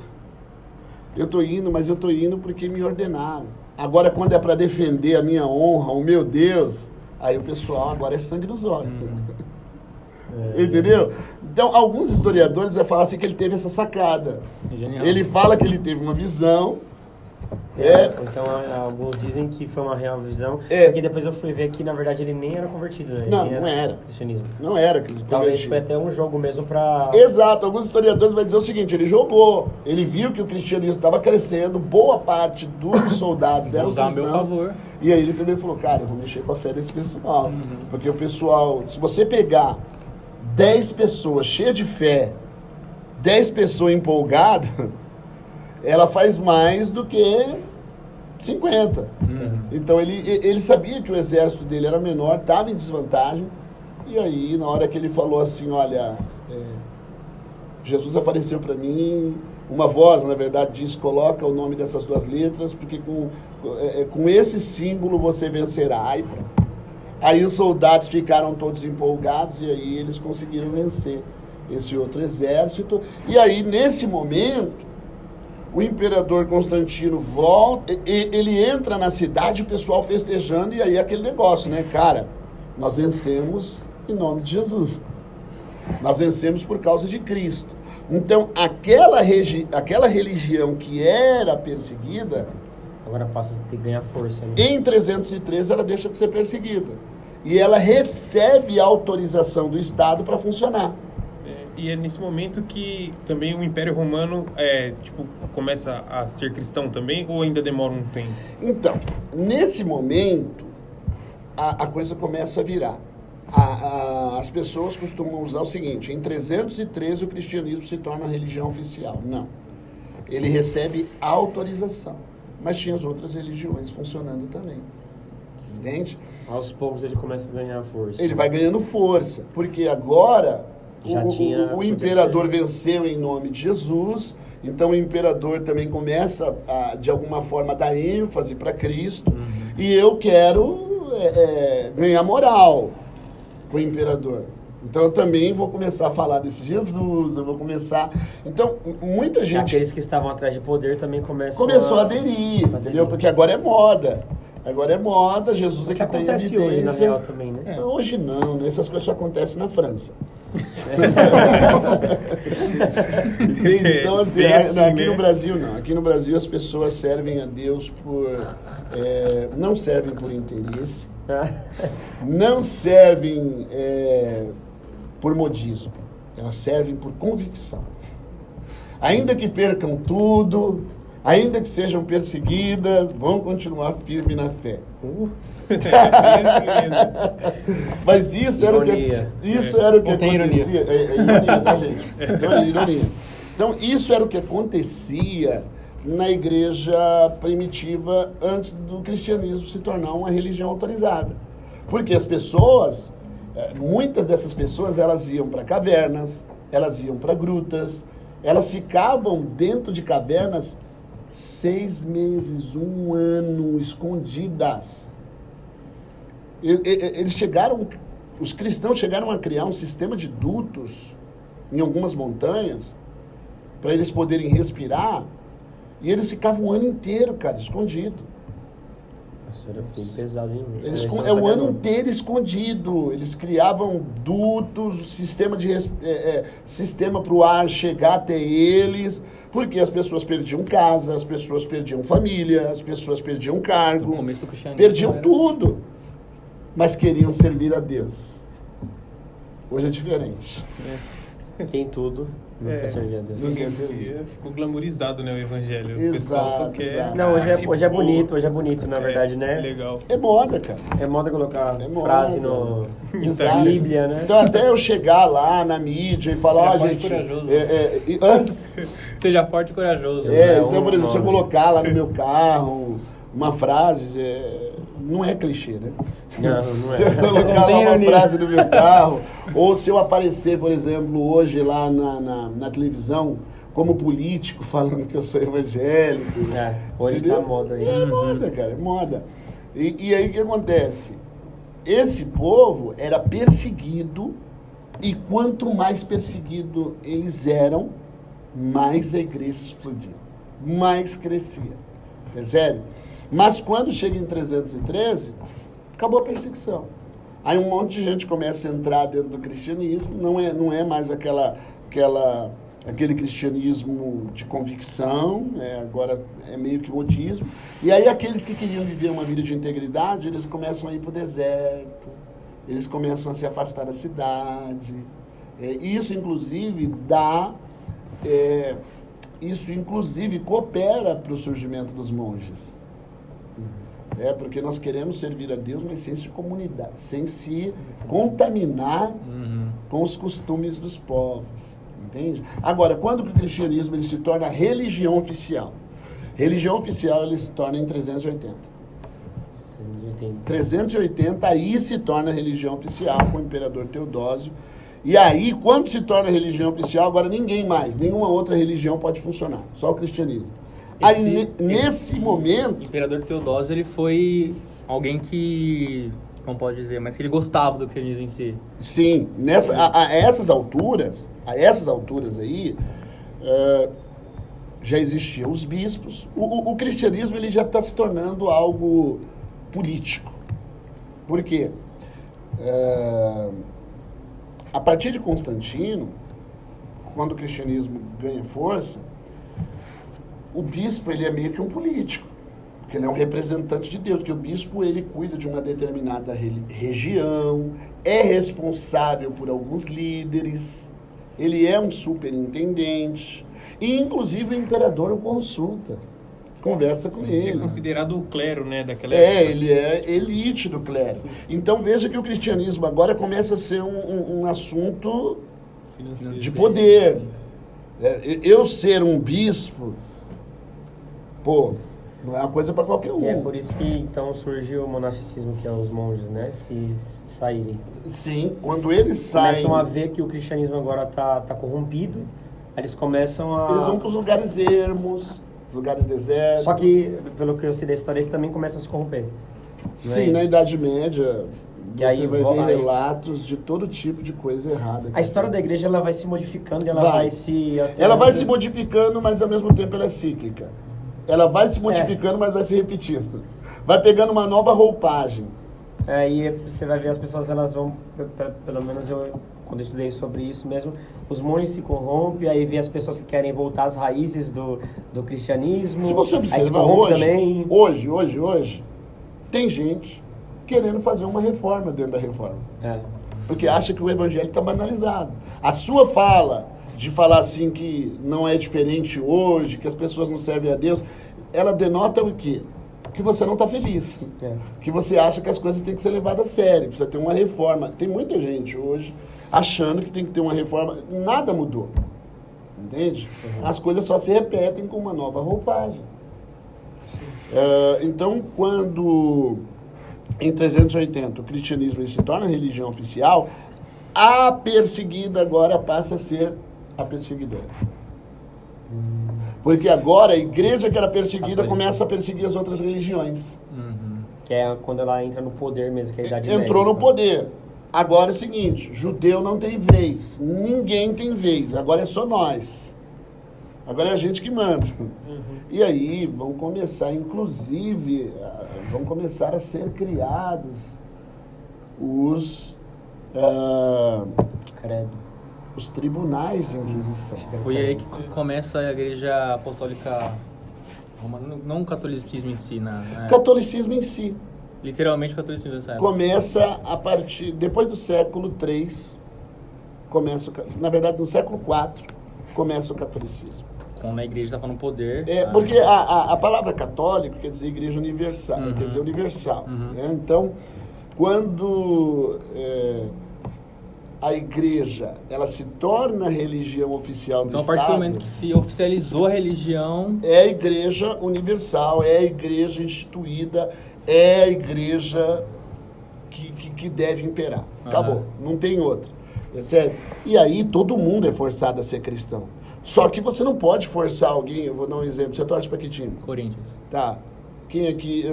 Eu estou indo, mas eu estou indo porque me ordenaram. Agora, quando é para defender a minha honra, o meu Deus, aí o pessoal agora é sangue nos olhos. Entendeu? Então, alguns historiadores vão falar assim que ele teve essa sacada. Genial. Ele fala que ele teve uma visão. Então, alguns dizem que foi uma real visão, porque depois eu fui ver que, na verdade, ele nem era convertido, né? Não era. Cristianismo. Não era. Talvez foi até um jogo mesmo para... Exato. Alguns historiadores vão dizer o seguinte, ele jogou, ele viu que o cristianismo estava crescendo, boa parte dos soldados eram cristãos. Vou usar a meu favor. E aí ele primeiro falou, cara, eu vou mexer com a fé desse pessoal. Porque o pessoal, se você pegar 10 pessoas cheias de fé, 10 pessoas empolgadas, ela faz mais do que 50. Então ele sabia que o exército dele era menor, estava em desvantagem, e aí na hora que ele falou assim, olha, Jesus apareceu para mim, uma voz, na verdade, diz, coloca o nome dessas 2 letras, porque com esse símbolo você vencerá. Aí os soldados ficaram todos empolgados e aí eles conseguiram vencer esse outro exército. E aí, nesse momento, o imperador Constantino volta, ele entra na cidade, o pessoal festejando, e aí aquele negócio, né? Cara, nós vencemos em nome de Jesus. Nós vencemos por causa de Cristo. Então, aquela religião que era perseguida, agora passa a ter que ganhar força. Né? Em 313 ela deixa de ser perseguida. E ela recebe a autorização do Estado para funcionar. E é nesse momento que também o Império Romano começa a ser cristão também, ou ainda demora um tempo? Então, nesse momento, a coisa começa a virar. As pessoas costumam usar o seguinte: em 313 o cristianismo se torna a religião oficial. Não. Ele recebe autorização. Mas tinha as outras religiões funcionando também. Entende? Aos poucos ele começa a ganhar força. Ele vai ganhando força, porque agora o imperador venceu em nome de Jesus, então o imperador também começa a, de alguma forma, dar ênfase para Cristo, e eu quero ganhar moral com o imperador. Então eu também vou começar a falar desse Jesus, eu vou começar... Então, muita gente... Aqueles que estavam atrás de poder também começou a aderir, entendeu? Porque agora é moda. Agora é moda, Jesus é que tem acontece hoje na real também, né? Hoje não, né? Essas coisas só acontecem na França. Então, assim, aqui no Brasil não. Aqui no Brasil as pessoas servem a Deus não servem por interesse, não servem por modismo, elas servem por convicção. Ainda que percam tudo, ainda que sejam perseguidas, vão continuar firme na fé. Mas isso era o que acontecia. Ironia, tá, gente? Ironia. Então, isso era o que acontecia na igreja primitiva antes do cristianismo se tornar uma religião autorizada. Porque as pessoas, muitas dessas pessoas, elas iam para cavernas, elas iam para grutas, elas ficavam dentro de cavernas 6 meses, 1 ano, escondidas. Os cristãos chegaram a criar um sistema de dutos em algumas montanhas para eles poderem respirar, e eles ficavam o ano inteiro, cara, escondido. Nossa, era bem pesado, hein? O ano inteiro escondido. Eles criavam dutos, sistema para o ar chegar até eles, porque as pessoas perdiam casa, as pessoas perdiam família, as pessoas perdiam cargo, perdiam tudo, mas queriam servir a Deus. Hoje é diferente. Tem tudo, não quer servir a Deus. Não quer servir. Ficou glamorizado, né, o evangelho. Exato, o pessoal só quer... exato. Não, hoje é bonito, na verdade, né? Legal. É moda, cara. É moda colocar moda. frase na Bíblia, né? Então, até eu chegar lá na mídia e falar, gente... Seja forte e corajoso. Então, por exemplo, se eu colocar lá no meu carro uma frase, não é clichê, né? Não é. Se eu colocar lá uma frase no meu carro, ou se eu aparecer, por exemplo, hoje lá na televisão, como político, falando que eu sou evangélico. Hoje entendeu? tá moda aí. É moda, cara, é moda. E aí o que acontece? Esse povo era perseguido, e quanto mais perseguido eles eram, mais a igreja explodia, mais crescia. Percebe? Mas quando chega em 313, acabou a perseguição. Aí um monte de gente começa a entrar dentro do cristianismo, não é mais aquele cristianismo de convicção, agora é meio que modismo. E aí aqueles que queriam viver uma vida de integridade, eles começam a ir para o deserto, eles começam a se afastar da cidade. Isso, inclusive, coopera para o surgimento dos monges. Porque nós queremos servir a Deus, mas sem se contaminar com os costumes dos povos. Entende? Agora, quando que o cristianismo ele se torna religião oficial? Religião oficial ele se torna em 380. 380, aí se torna religião oficial com o imperador Teodósio. E aí, quando se torna religião oficial, agora ninguém mais, nenhuma outra religião pode funcionar, só o cristianismo. Nesse momento... O imperador Teodósio, ele foi alguém que, como pode dizer, mas que ele gostava do cristianismo em si. Sim, a essas alturas aí, já existiam os bispos. O cristianismo ele já está se tornando algo político. Por quê? A partir de Constantino, quando o cristianismo ganha força, o bispo ele é meio que um político, porque ele é um representante de Deus, porque o bispo ele cuida de uma determinada região, é responsável por alguns líderes, ele é um superintendente, e inclusive o imperador o consulta, conversa com ele. É considerado o clero, né, daquela época. Ele é elite do clero. Sim. Então veja que o cristianismo agora começa a ser um assunto de poder. Eu ser um bispo, pô, não é uma coisa para qualquer um. E é por isso que então surgiu o monasticismo, que é os monges, né, se saírem. Sim, quando eles saem... Começam a ver que o cristianismo agora tá corrompido, eles começam a... Eles vão para os lugares ermos, lugares desertos. Só que, pelo que eu sei da história, eles também começam a se corromper. Sim, na Idade Média, que aí vai ver relatos de todo tipo de coisa errada. A história da igreja ela vai se modificando e ela vai se... Ela vai se modificando, mas ao mesmo tempo ela é cíclica. Ela vai se modificando, mas vai se repetindo. Vai pegando uma nova roupagem. E você vai ver as pessoas, elas vão, pelo menos eu, quando eu estudei sobre isso mesmo, os monges se corrompem, aí vê as pessoas que querem voltar às raízes do cristianismo. Se você observar hoje, tem gente querendo fazer uma reforma dentro da reforma. Porque acha que o evangelho está banalizado. A sua fala de falar assim que não é diferente hoje, que as pessoas não servem a Deus, ela denota o quê? Que você não está feliz. Que você acha que as coisas têm que ser levadas a sério, precisa ter uma reforma. Tem muita gente hoje achando que tem que ter uma reforma. Nada mudou. Entende? As coisas só se repetem com uma nova roupagem. Então, quando em 380 o cristianismo se torna religião oficial, a perseguida agora passa a ser a perseguidora. Porque agora a igreja que era perseguida começa a perseguir as outras religiões. Que é quando ela entra no poder mesmo, que é a Idade Média. Entrou no poder. Agora é o seguinte, judeu não tem vez, ninguém tem vez, agora é só nós. Agora é a gente que manda. E aí vão começar, inclusive, vão começar a ser criados os tribunais de inquisição. Foi aí que começa a igreja apostólica romana, não o catolicismo em si, Catolicismo em si. Literalmente o catolicismo nessa época. Começa a partir, depois do século III, na verdade no século IV, começa o catolicismo. Quando a igreja estava no poder. Porque a palavra católico quer dizer igreja universal, quer dizer universal. Né? Então, quando a igreja ela se torna religião oficial do Estado... Então, a partir do momento que se oficializou a religião... É a igreja universal, é a igreja instituída, é a igreja que deve imperar. Acabou, não tem outra. É sério? E aí todo mundo é forçado a ser cristão. Só que você não pode forçar alguém, eu vou dar um exemplo, você torce para que time? Corinthians. Tá. Quem aqui,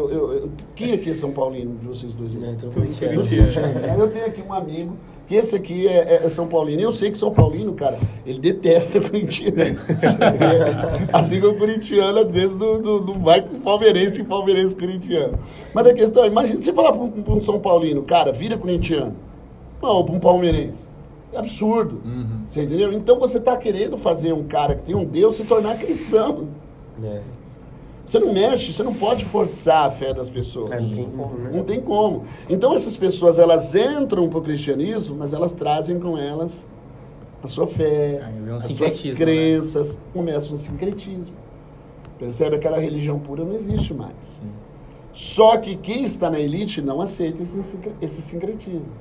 quem aqui é São Paulino de vocês dois? Eu tenho aqui um amigo, que esse aqui é São Paulino. Eu sei que São Paulino, cara, ele detesta corintiano. Assim como o corintiano, às vezes, não vai com palmeirense e palmeirense corintiano. Mas a questão, imagina, você falar para um São Paulino, cara, vira corintiano. Não, ou para um palmeirense. É absurdo. Você entendeu? Então você está querendo fazer um cara que tem um Deus se tornar cristão. Você não mexe, você não pode forçar a fé das pessoas. Não tem como, né? Não tem como. Então essas pessoas, elas entram para o cristianismo, mas elas trazem com elas a sua fé, as suas crenças. Né? Começa um sincretismo. Percebe? Aquela religião pura não existe mais. Sim. Só que quem está na elite não aceita esse sincretismo.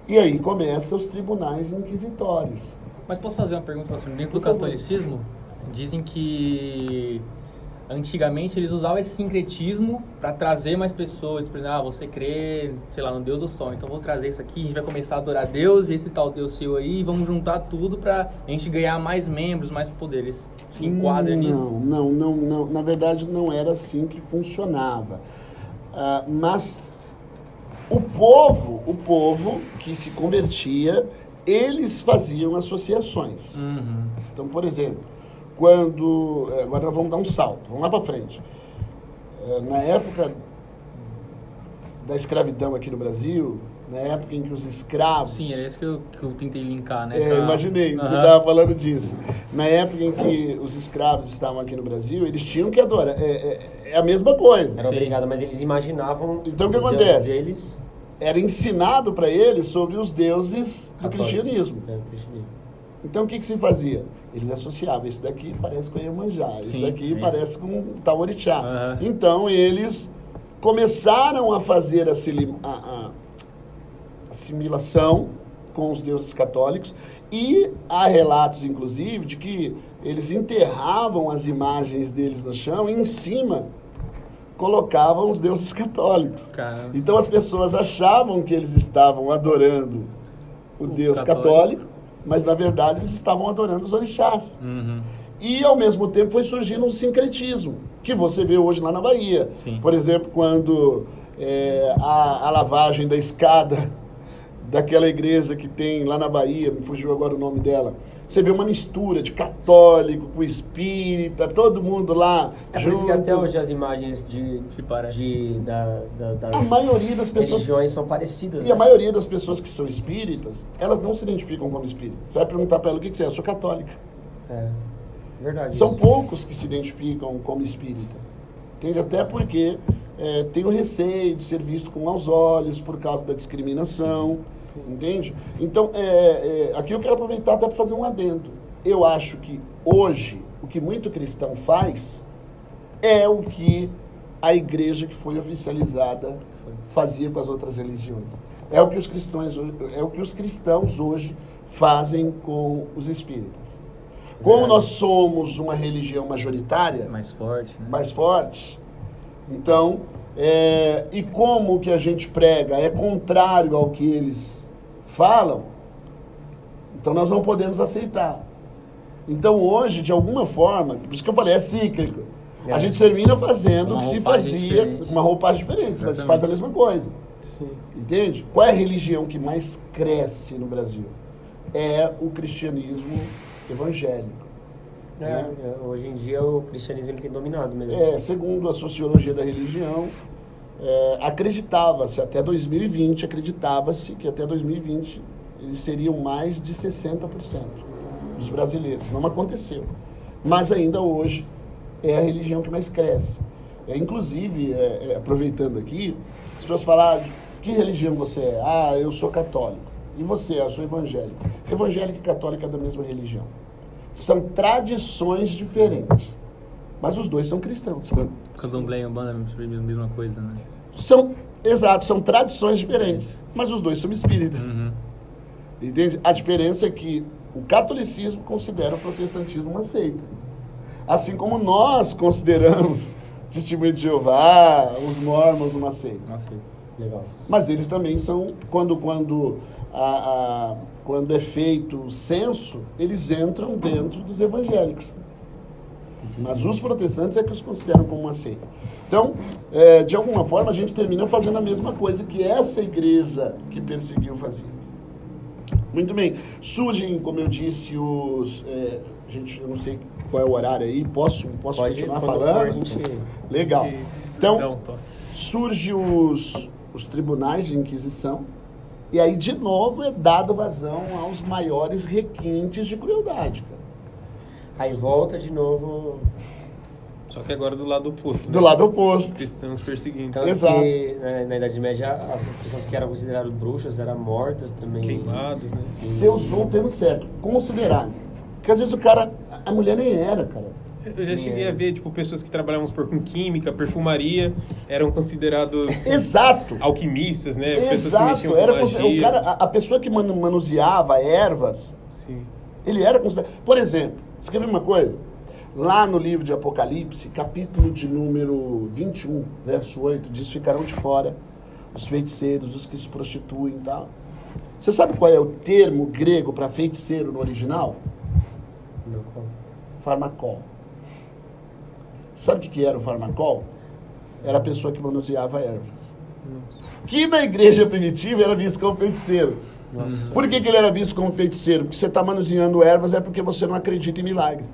E aí começam os tribunais inquisitórios. Mas posso fazer uma pergunta para você? Dentro do catolicismo, dizem que antigamente eles usavam esse sincretismo para trazer mais pessoas. Por exemplo, você crê, sei lá, no Deus do Sol, então vou trazer isso aqui, a gente vai começar a adorar Deus e esse tal Deus seu aí, vamos juntar tudo para a gente ganhar mais membros, mais poderes. Se enquadra nisso? Não. Na verdade, não era assim que funcionava. Mas o povo que se convertia, eles faziam associações. Uhum. Então, por exemplo, agora nós vamos dar um salto, vamos lá para frente. Na época da escravidão aqui no Brasil, na época em que os escravos... Sim, é isso que eu tentei linkar, né? Imaginei, você estava falando disso. Na época em que os escravos estavam aqui no Brasil, eles tinham que adorar. É a mesma coisa. Era obrigado, mas eles imaginavam... Então, o que os acontece? deuses deles. Era ensinado para eles sobre os deuses do cristianismo. Então, o que se fazia? Eles associavam, esse daqui parece com a Iemanjá, esse daqui parece com o tal orixá. Então, eles começaram a fazer a assimilação com os deuses católicos, e há relatos, inclusive, de que eles enterravam as imagens deles no chão e em cima colocavam os deuses católicos. Caramba. Então as pessoas achavam que eles estavam adorando o Deus católico, mas na verdade eles estavam adorando os orixás. Uhum. E ao mesmo tempo foi surgindo um sincretismo, que você vê hoje lá na Bahia. Sim. Por exemplo, quando a lavagem da escada daquela igreja que tem lá na Bahia, me fugiu agora o nome dela, você vê uma mistura de católico com espírita, todo mundo lá junto. Por isso que até hoje as imagens a maioria das pessoas religiões são parecidas. E a maioria das pessoas que são espíritas, elas não se identificam como espíritas. Você vai perguntar para ela o que você é? Eu sou católica. Verdade. São poucos que se identificam como espírita. Entende? Até porque tem o receio de ser visto com maus olhos por causa da discriminação. Entende? Então, aqui eu quero aproveitar até para fazer um adendo. Eu acho que hoje, o que muito cristão faz é o que a igreja que foi oficializada fazia com as outras religiões. É o que os cristãos hoje fazem com os espíritas. Como nós somos uma religião majoritária, mais forte, né? Mais forte, então, e como o que a gente prega é contrário ao que eles falam, então nós não podemos aceitar. Então hoje, de alguma forma, por isso que eu falei, é cíclico. A gente termina fazendo o que se fazia com uma roupagem diferente, mas se faz a mesma coisa. Sim. Entende? Qual é a religião que mais cresce no Brasil? É o cristianismo evangélico. Hoje em dia o cristianismo ele tem dominado mesmo. Segundo a sociologia da religião, acreditava-se que até 2020 eles seriam mais de 60% dos brasileiros. Não aconteceu. Mas ainda hoje é a religião que mais cresce. Inclusive, aproveitando aqui, as pessoas falam, que religião você é? Eu sou católico. E você? Eu sou evangélico. Evangélico e católico é da mesma religião. São tradições diferentes. Mas os dois são cristãos. Candomblé e Umbanda é a mesma coisa, né? São tradições diferentes. Mas os dois são espíritas. Uhum. Entende? A diferença é que o catolicismo considera o protestantismo uma seita. Assim como nós consideramos Testemunho de Jeová, os mormons uma seita. Legal. Mas eles também são, quando é feito o censo, eles entram dentro dos evangélicos. Mas os protestantes é que os consideram como uma seita. Então, de alguma forma, a gente termina fazendo a mesma coisa que essa igreja que perseguiu fazia. Muito bem. Surgem, como eu disse, eu não sei qual é o horário aí, posso continuar falando? Legal. Então, surgem os tribunais de Inquisição, e aí, de novo, é dado vazão aos maiores requintes de crueldade, cara. Aí volta de novo... Só que agora do lado oposto. Do lado oposto. Os cristãos perseguindo. Então, exato. Na Idade Média, as pessoas que eram consideradas bruxas eram mortas também. Queimados, né? Você usou o termo certo. Considerado. Porque às vezes a mulher nem era, cara. Eu já cheguei a ver, pessoas que trabalhavam com química, perfumaria, eram considerados... Exato. Alquimistas, né? Exato. Pessoas que mexiam com magia. A pessoa que manuseava ervas, sim, ele era considerado... Por exemplo, você quer ver uma coisa? Lá no livro de Apocalipse, capítulo de número 21, verso 8, diz: ficarão de fora os feiticeiros, os que se prostituem e tal. Você sabe qual é o termo grego para feiticeiro no original? Não, como? Farmacol. Sabe o que era o farmacol? Era a pessoa que manuseava ervas. Que na igreja primitiva era visto como feiticeiro. Nossa. Por que ele era visto como feiticeiro? Porque você está manuseando ervas é porque você não acredita em milagre.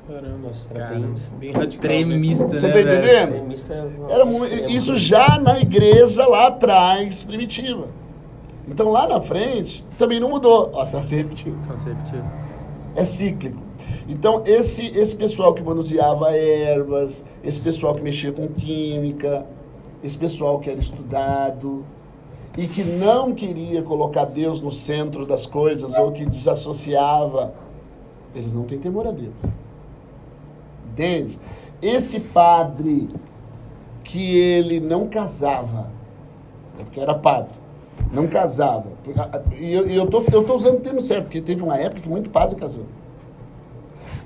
Caramba, Nossa, era Caramba, bem radical. Extremista, Você né, tá velho? entendendo? Extremista é uma- Era isso já na igreja lá atrás, primitiva. Então lá na frente também não mudou. Nossa, se repetiu. Só se repetir. É cíclico. Então esse pessoal que manuseava ervas, esse pessoal que mexia com química, esse pessoal que era estudado e que não queria colocar Deus no centro das coisas ou que desassociava, eles não têm temor a Deus. Entende? Esse padre que ele não casava, é porque era padre, não casava. E eu tô usando o termo certo, porque teve uma época que muito padre casou.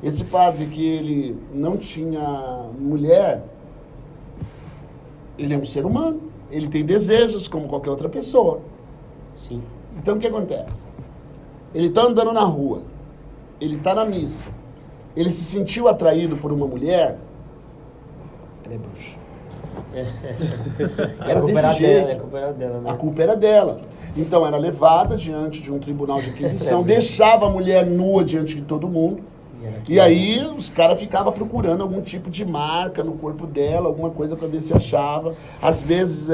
Esse padre que ele não tinha mulher, ele é um ser humano, ele tem desejos como qualquer outra pessoa. Sim. Então o que acontece? Ele está andando na rua, ele está na missa, ele se sentiu atraído por uma mulher, ela é bruxa. Era desse jeito. A culpa era dela, né? A culpa era dela. Então era levada diante de um tribunal de inquisição, deixava a mulher nua diante de todo mundo. E aí os caras ficavam procurando algum tipo de marca no corpo dela, alguma coisa para ver se achava. Às vezes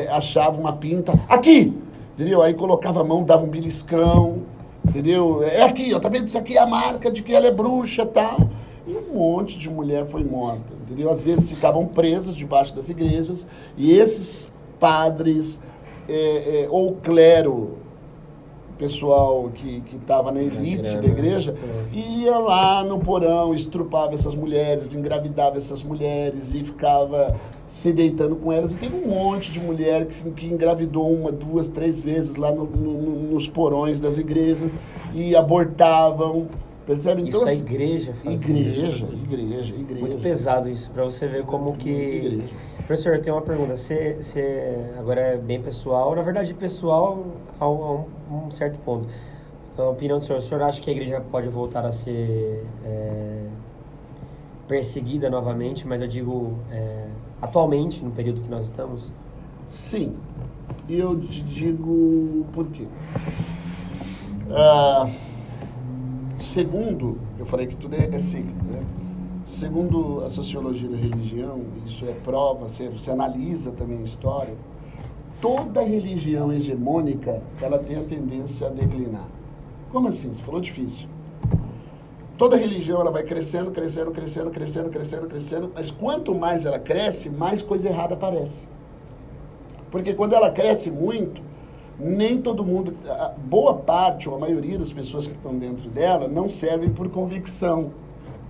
achava uma pinta. Aqui! Entendeu? Aí colocava a mão, dava um beliscão. Entendeu? É aqui, ó, tá vendo? Isso aqui é a marca de que ela é bruxa e tal. E um monte de mulher foi morta. Entendeu? Às vezes ficavam presas debaixo das igrejas. E esses padres ou clero, pessoal que estava na elite da igreja, ia lá no porão, estrupava essas mulheres, engravidava essas mulheres e ficava se deitando com elas. E teve um monte de mulher que engravidou 1, 2, 3 vezes lá nos porões das igrejas e abortavam. Percebe? Então, Isso a assim, igreja fazia. igreja. Muito pesado isso, pra você ver como que... Igreja. Professor, eu tenho uma pergunta. Você agora é bem pessoal, na verdade pessoal a um certo ponto. A opinião do senhor, o senhor acha que a igreja pode voltar a ser perseguida novamente, mas eu digo atualmente, no período que nós estamos? Sim. E eu te digo por quê. Segundo, eu falei que tudo é cíclico, né? Segundo a sociologia da religião, isso é prova, você analisa também a história, toda religião hegemônica, ela tem a tendência a declinar. Como assim? Você falou difícil. Toda religião, ela vai crescendo, mas quanto mais ela cresce, mais coisa errada aparece. Porque quando ela cresce muito, nem todo mundo, boa parte ou a maioria das pessoas que estão dentro dela não servem por convicção,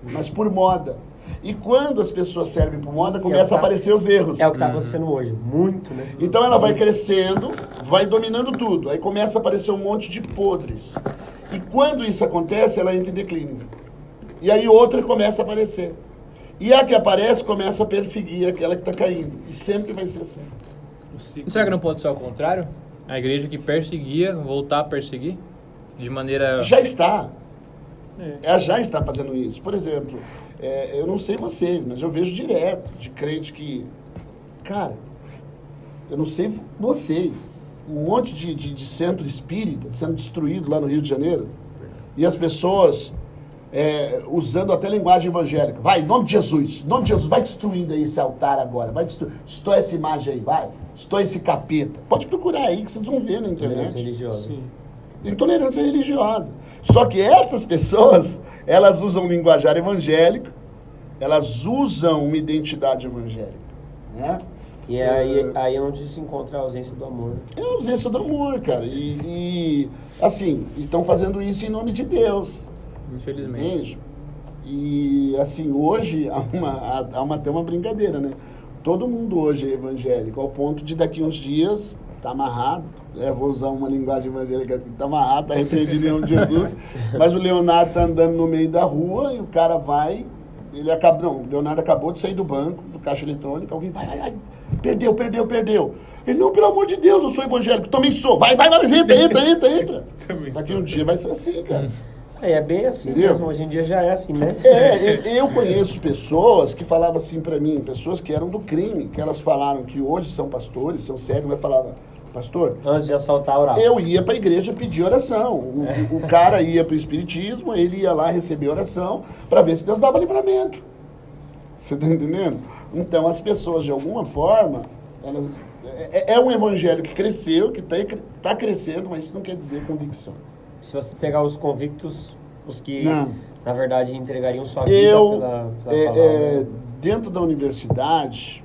mas por moda. E quando as pessoas servem por moda, começam a aparecer os erros. É o que está acontecendo hoje, muito, né? Então ela vai crescendo, vai dominando tudo. Aí começa a aparecer um monte de podres. E quando isso acontece, ela entra em declínio. E aí outra começa a aparecer. E a que aparece começa a perseguir aquela que está caindo. E sempre vai ser assim. E será que não pode ser ao contrário? A igreja que perseguia, voltar a perseguir? De maneira... Já está. Ela já está fazendo isso. Por exemplo, eu não sei vocês, mas eu vejo direto de crente que... Cara, eu não sei vocês. Um monte de centro espírita sendo destruído lá no Rio de Janeiro. E as pessoas usando até linguagem evangélica. Vai, em nome de Jesus, vai destruindo aí esse altar agora. Vai destrói essa imagem aí, vai. Destrói esse capeta. Pode procurar aí que vocês vão ver na internet. Intolerância religiosa. Sim. Intolerância religiosa. Só que essas pessoas, elas usam um linguajar evangélico, elas usam uma identidade evangélica, né? E aí é onde se encontra a ausência do amor. É a ausência do amor, cara. E assim, estão fazendo isso em nome de Deus. Infelizmente. Entende? E assim, hoje há até uma brincadeira, né? Todo mundo hoje é evangélico, ao ponto de daqui uns dias tá amarrado. Vou usar uma linguagem evangélica aqui, tá amarrado, tá arrependido em nome de Jesus. Mas o Leonardo tá andando no meio da rua e o cara vai, o Leonardo acabou de sair do banco, do caixa eletrônico, alguém vai, perdeu. Ele, não, pelo amor de Deus, eu sou evangélico, também sou, vai, mas entra. Daqui um dia vai ser assim, cara. É bem assim Entendeu? mesmo, hoje em dia já é assim, né? Eu conheço pessoas que falavam assim pra mim, pessoas que eram do crime, que elas falaram que hoje são pastores, são sérios, mas falavam, pastor, Antes de assaltar, orar. eu ia pra igreja pedir oração. O cara ia pro espiritismo, ele ia lá receber oração pra ver se Deus dava livramento. Você tá entendendo? Então as pessoas, de alguma forma, elas... É um evangelho que cresceu, que tá crescendo, mas isso não quer dizer convicção. Se você pegar os convictos, os que, Não. na verdade, entregariam sua vida pela palavra. Dentro da universidade,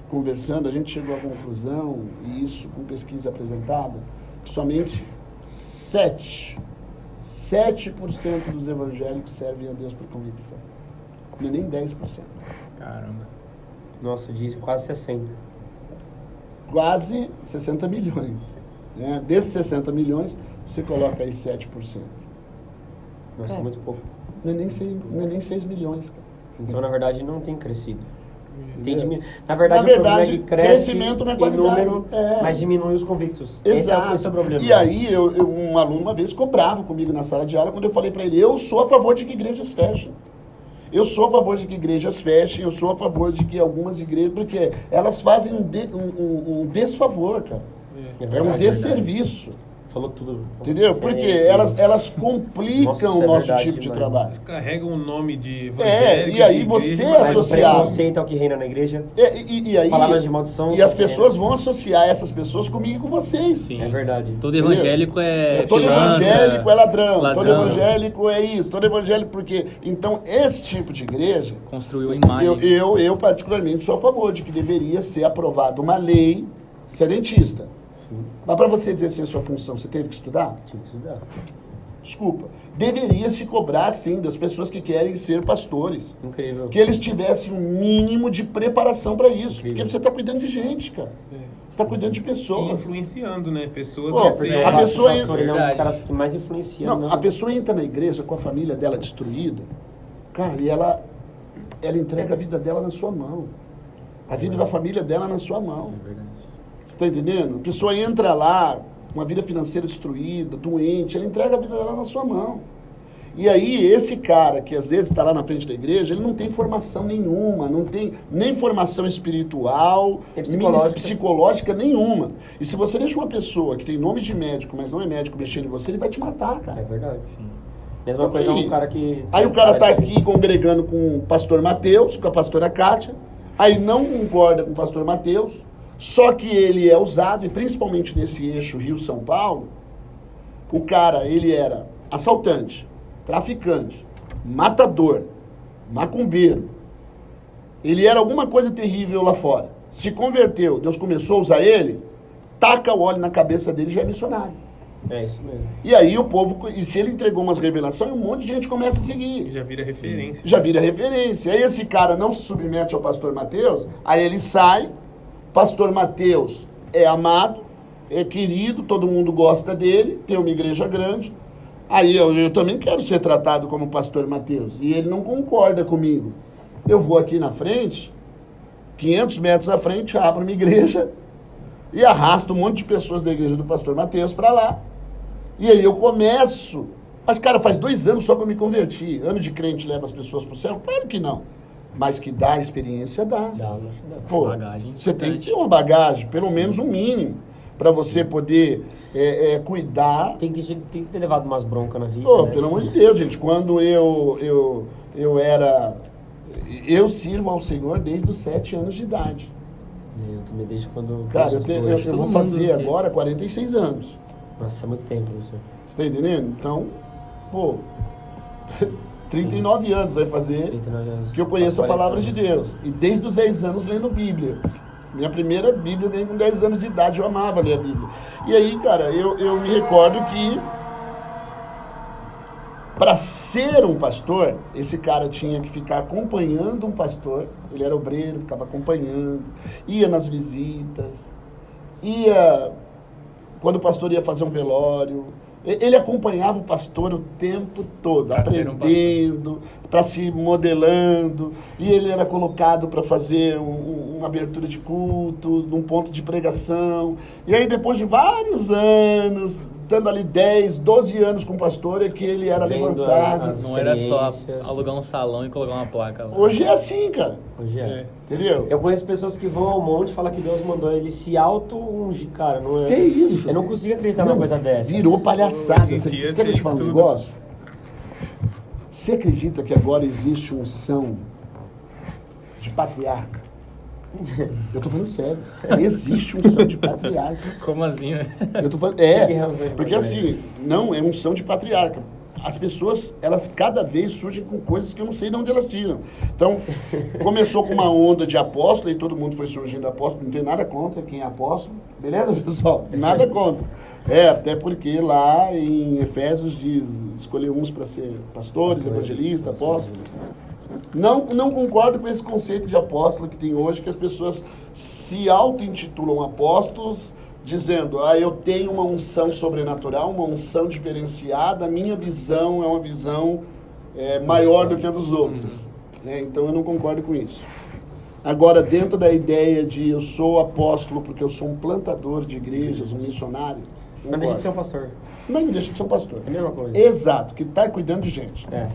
conversando, a gente chegou à conclusão, e isso com pesquisa apresentada, que somente 7% dos evangélicos servem a Deus por convicção. Não é nem 10%. Caramba. Nossa, diz quase 60. Quase 60 milhões. Né? Desses 60 milhões, você coloca aí 7%. Nossa, é muito pouco. Não é nem 6 milhões, cara. Então, na verdade, não tem crescido. Entendeu? Na verdade, o problema é que cresce crescimento não é em qualidade. número, mas diminui os convictos. Exato. Esse é o problema. E aí, um aluno uma vez ficou bravo comigo na sala de aula quando eu falei para ele, eu sou a favor de que igrejas fechem. Eu sou a favor de que igrejas fechem, eu sou a favor de que algumas igrejas, porque elas fazem um desfavor, cara. É um desserviço. Falou tudo. Entendeu? Porque elas complicam o nosso tipo de trabalho. Eles carregam o nome de evangélico. E aí de você igreja, mas associar... O preconceito é o que reina na igreja. E aí, As palavras de maldição. e as pessoas vão associar essas pessoas comigo e com vocês. Sim. É verdade. Todo evangélico Todo pilantra, evangélico é ladrão, todo ladrão. evangélico é isso, todo evangélico porque... Então, esse tipo de igreja, Construiu a imagem. eu particularmente sou a favor de que deveria ser aprovada uma lei sedentista. Sim, Mas para você exercer a sua função, você teve que estudar? tinha que estudar. Desculpa. Deveria se cobrar, sim, das pessoas que querem ser pastores. Incrível. Que eles tivessem um mínimo de preparação para isso. Incrível. Porque você está cuidando de gente, cara. Você está cuidando de E pessoas. influenciando, né? Pessoas Pô, a Porque serem- a o pessoa pastor, ele é um dos Verdade. caras que mais influencia. Não, né? a pessoa entra na igreja com a família dela destruída, cara, e ela entrega a vida dela na sua mão. A vida da família dela na sua mão. É verdade. Você está entendendo? A pessoa entra lá com a vida financeira destruída, doente, ela entrega a vida dela na sua mão. E aí, esse cara que às vezes está lá na frente da igreja, ele não tem formação nenhuma, não tem nem formação espiritual, E psicológica. psicológica nenhuma. E se você deixa uma pessoa que tem nome de médico, mas não é médico mexendo em você, ele vai te matar, É cara. verdade. Sim. Mesma Então, coisa é aí- um cara que... Aí o cara tá aqui congregando com o pastor Mateus, com a pastora Kátia, aí não concorda com o pastor Mateus, só que ele é usado, e principalmente nesse eixo Rio-São Paulo, o cara, ele era assaltante, traficante, matador, macumbeiro. Ele era alguma coisa terrível lá fora. Se converteu, Deus começou a usar ele, taca o óleo na cabeça dele e já é missionário. É isso mesmo. E aí o povo, e se ele entregou umas revelações, um monte de gente começa a seguir. Já vira referência. Já vira referência. Aí esse cara não se submete ao pastor Mateus, aí ele sai, pastor Mateus é amado, é querido, todo mundo gosta dele, tem uma igreja grande. Aí eu também quero ser tratado como pastor Mateus, e ele não concorda comigo. Eu vou aqui na frente, 500 metros à frente, abro minha igreja e arrasto um monte de pessoas da igreja do pastor Mateus para lá. E aí eu começo. Mas, cara, faz 2 anos só que eu me converti. Ano de crente leva as pessoas pro céu? Claro que não. Mas que dá experiência, dá. Dá, acho que dá. Pô, Bagagem você tem que importante. ter uma bagagem, pelo menos um mínimo, para você poder cuidar. Tem que ter levado umas broncas na vida, Pô, né? pelo amor de Deus, gente. Quando eu era... Eu sirvo ao Senhor desde os 7 anos de idade. Eu também desde quando... Cara, eu todo vou mundo fazer aqui. agora 46 anos. Nossa, é muito tempo, professor. Você tá entendendo? Então, pô, 39 anos vai fazer 39 anos. que eu conheço a Quase palavra 40 de anos. Deus. E desde os 10 anos lendo Bíblia. Minha primeira Bíblia eu ganhei com 10 anos de idade, eu amava ler a Bíblia. E aí, cara, eu me recordo que para ser um pastor, esse cara tinha que ficar acompanhando um pastor. Ele era obreiro, ficava acompanhando, ia nas visitas, ia... Quando o pastor ia fazer um velório, Ele acompanhava o pastor o tempo todo, Pra ser um aprendendo, para se modelando, e ele era colocado para fazer uma abertura de culto, num ponto de pregação. E aí, depois de vários anos, dando ali 10, 12 anos com o pastor, é que ele era Vendo levantado. as Não era só experiências. alugar um salão e colocar uma placa lá. Hoje é assim, cara. Hoje é. Entendeu? Eu conheço pessoas que vão ao monte e falam que Deus mandou ele se auto-ungir, cara. Não é... Que isso? Eu não consigo acreditar numa coisa dessa. Virou palhaçada. Hoje em Você dia quer que eu te tem fale um tudo. negócio? Você acredita que agora existe unção de patriarca? Eu tô falando sério. Existe unção de patriarca. Como assim, né? Eu tô falando, Que é unção de porque patriarca? assim, não é unção de patriarca. As pessoas, elas cada vez surgem com coisas que eu não sei de onde elas tiram. Então, começou com uma onda de apóstolo e todo mundo foi surgindo apóstolo. Não tem nada contra quem é apóstolo. Beleza, pessoal? Nada contra. Até porque lá em Efésios diz, escolher uns para ser pastores, evangelistas, apóstolos. Não concordo com esse conceito de apóstolo que tem hoje, que as pessoas se auto-intitulam apóstolos, dizendo, eu tenho uma unção sobrenatural, uma unção diferenciada, a minha visão é uma visão maior do que a dos outros. Então eu não concordo com isso. Agora, dentro da ideia de eu sou apóstolo porque eu sou um plantador de igrejas, um missionário, Mas não deixa de ser um pastor. mas não deixa de ser um pastor. É a mesma coisa. Exato, que está cuidando de gente. É.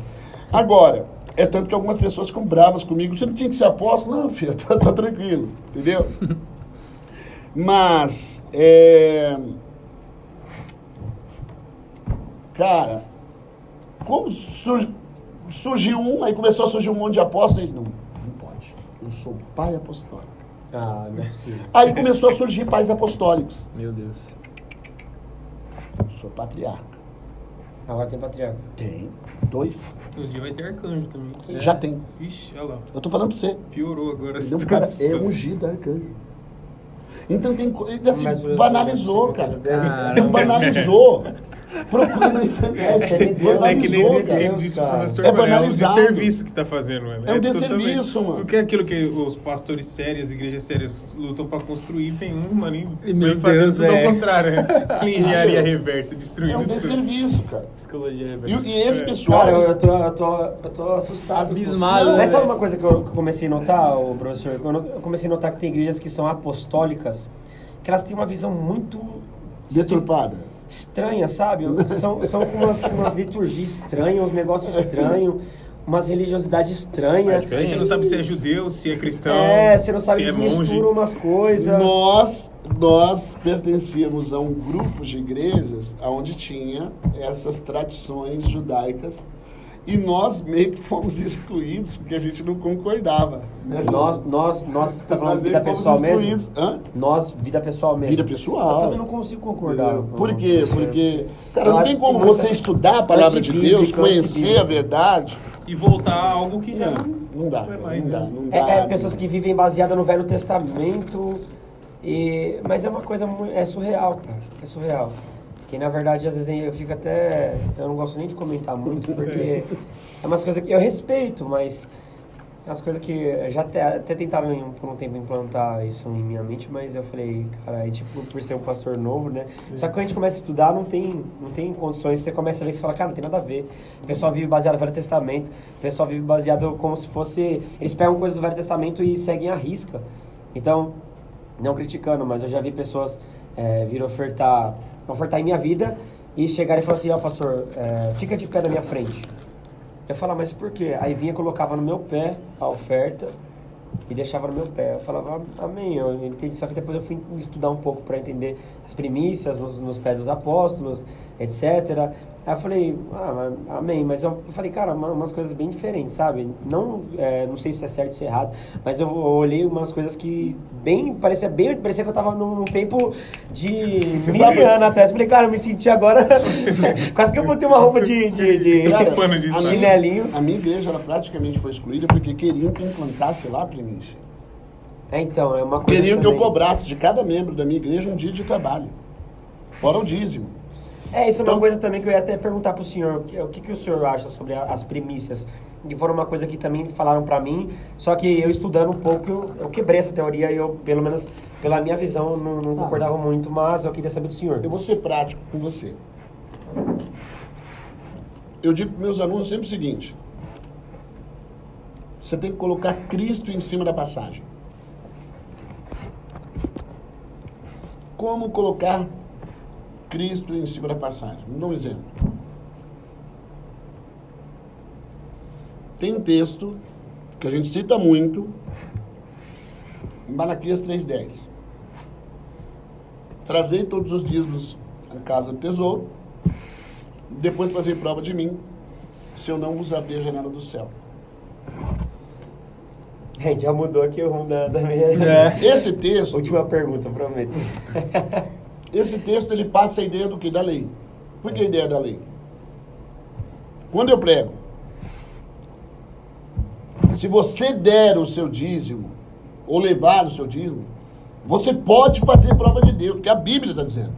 Agora, é tanto que algumas pessoas ficam bravas comigo. Você não tinha que ser apóstolo? Não, filho, tá tranquilo. Entendeu? Mas, cara, como surgiu aí começou a surgir um monte de apóstolos. Não pode. Eu sou pai apostólico. Ah, não é possível. Aí começou a surgir pais apostólicos. Meu Deus. Eu sou patriarca. Agora tem patriarca. Tem 2. Hoje em dia vai ter arcanjo também. Já tem. Ixi, olha lá. Eu tô falando pra você. Piorou agora a Entendeu? O cara é situação. ungido arcanjo. Então tem assim, Mas, por banalizou, exemplo, cara. coisa Banalizou. Procura na internet. É que nem Banalizou, Deus, cara. disse o cara. professor, É mano, banalizado. um desserviço que tá fazendo, mano. É um totalmente- desserviço, mano. Tudo que é aquilo que os pastores sérios, as igrejas sérias lutam pra construir, vem uns, mano, e Meu vem fazendo Deus, tudo é. ao contrário, né? Engenharia reversa, destruindo É um tudo. desserviço, cara. Psicologia reversa. E esse pessoal. Cara, eu tô assustado. Abismado, Mas né? sabe uma coisa que eu comecei a notar, ô, professor? Eu comecei a notar que tem igrejas que são apostólicas, que elas têm uma visão muito Deturpada. estranha, sabe? São com umas liturgias estranhas, uns negócios estranhos, umas religiosidades estranhas. Aí você não sabe se é judeu, se é cristão, Você não sabe, se é eles monge. misturam umas coisas. Nós pertencíamos a um grupo de igrejas onde tinha essas tradições judaicas e nós meio que fomos excluídos porque a gente não concordava. Né, Nós tá falando Nós vida fomos pessoal mesmo? excluídos. Hã? Nós, vida pessoal mesmo. Vida pessoal. Eu também não consigo concordar. Entendeu? Por quê? Porque, cara, Eu não acho tem que como tem você muita estudar a palavra de antibíblica, Deus, conhecer a antibíblica. verdade. E voltar a algo que já Não dá, vai não mais, dá, né? não dá. Pessoas que vivem baseadas no Velho Testamento. Mas é uma coisa é surreal, cara. É surreal. Que na verdade, às vezes eu fico até. Eu não gosto nem de comentar muito, porque é umas coisas que eu respeito, mas é umas coisas que já até tentaram por um tempo implantar isso em minha mente, mas eu falei, cara, aí tipo, por ser um pastor novo, né? Só que quando a gente começa a estudar, não tem condições, você começa a ver que você fala, cara, não tem nada a ver. O pessoal vive baseado no Velho Testamento, o pessoal vive baseado como se fosse. Eles pegam coisas do Velho Testamento e seguem à risca. Então, não criticando, mas eu já vi pessoas vir ofertar em minha vida e chegarem e falar assim, ó, pastor, fica de pé na minha frente. Eu falava, mas por quê? Aí vinha, colocava no meu pé a oferta e deixava no meu pé. Eu falava, amém, eu entendi. Só que depois eu fui estudar um pouco para entender as primícias nos pés dos apóstolos, etc. Aí eu falei, amém. Mas eu falei, cara, umas coisas bem diferentes, sabe? Não sei se é certo ou se é errado, mas eu olhei umas coisas que parecia que eu tava num tempo de mil anos atrás. Eu falei, cara, eu me senti agora quase que eu botei uma roupa de Cara, pano de saco. chinelinho. A minha igreja ela praticamente foi excluída porque queriam que eu implantasse lá a primícia. Então, é uma coisa Queriam que eu também. cobrasse de cada membro da minha igreja um dia de trabalho. Fora o dízimo. Isso é uma Então- coisa também que eu ia até perguntar pro senhor, o que o senhor acha sobre as primícias? Que foram uma coisa que também falaram pra mim, só que eu estudando um pouco, eu quebrei essa teoria e eu, pelo menos pela minha visão, não concordava muito, mas eu queria saber do senhor. Eu vou ser prático com você. eu digo para meus alunos sempre o seguinte: você tem que colocar Cristo em cima da passagem. Como colocar Cristo em cima da passagem? Vou dar um exemplo. Tem um texto que a gente cita muito, em Malaquias 3:10. Trazei todos os dízimos à casa do tesouro, depois fazei prova de mim, se eu não vos abrir a janela do céu. A gente já mudou aqui o rumo da minha... Esse texto... Última pergunta, prometo. Esse texto, ele passa a ideia do quê? Da lei. Por que a ideia da lei? Quando eu prego, se você der o seu dízimo, ou levar o seu dízimo, você pode fazer prova de Deus, porque a Bíblia está dizendo.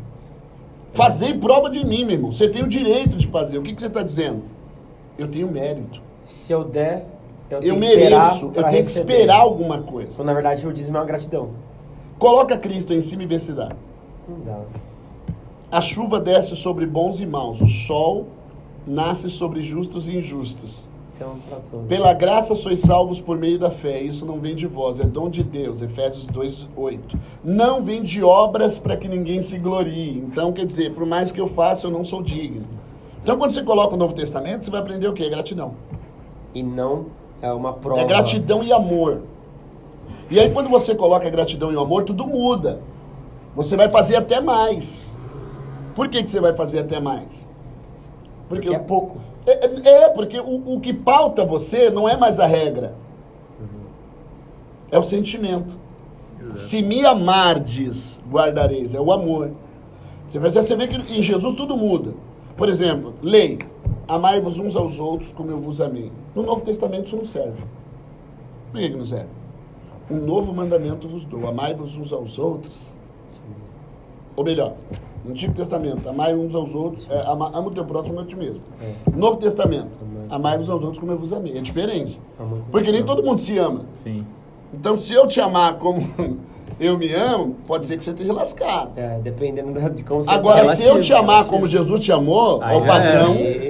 Fazer prova de mim, meu irmão. Você tem o direito de fazer. O que você está dizendo? Eu tenho mérito. Se eu der, eu mereço. Eu tenho que esperar alguma coisa. Então, na verdade, o dízimo é uma gratidão. Coloca Cristo em cima e vê se dá. Não dá. A chuva desce sobre bons e maus. O sol nasce sobre justos e injustos. Então, pra todos. Pela graça sois salvos por meio da fé. Isso não vem de vós, é dom de Deus. Efésios 2:8. Não vem de obras para que ninguém se glorie. Então, quer dizer, por mais que eu faça, eu não sou digno. Então, quando você coloca o Novo Testamento, você vai aprender o quê? Gratidão. E não é uma prova. É gratidão e amor. E aí, quando você coloca gratidão e amor, tudo muda. Você vai fazer até mais. Por que você vai fazer até mais? Porque é pouco. Porque o que pauta você não é mais a regra. É o sentimento. Exato. Se me amardes, guardareis. É o amor. Você vê que em Jesus tudo muda. Por exemplo, lei. Amai-vos uns aos outros como eu vos amei. No Novo Testamento isso não serve. Por que não serve? Um novo mandamento vos dou. Amai-vos uns aos outros. Ou melhor, no Antigo Testamento, amai uns aos outros, ama o teu próximo como a ti mesmo. Novo Testamento, amai uns aos outros como eu vos amei. É diferente. Porque nem todo mundo se ama. Sim. Então, se eu te amar como eu me amo, pode ser que você esteja lascado. Dependendo de como você Agora, se eu te amar como Jesus te amou, aí o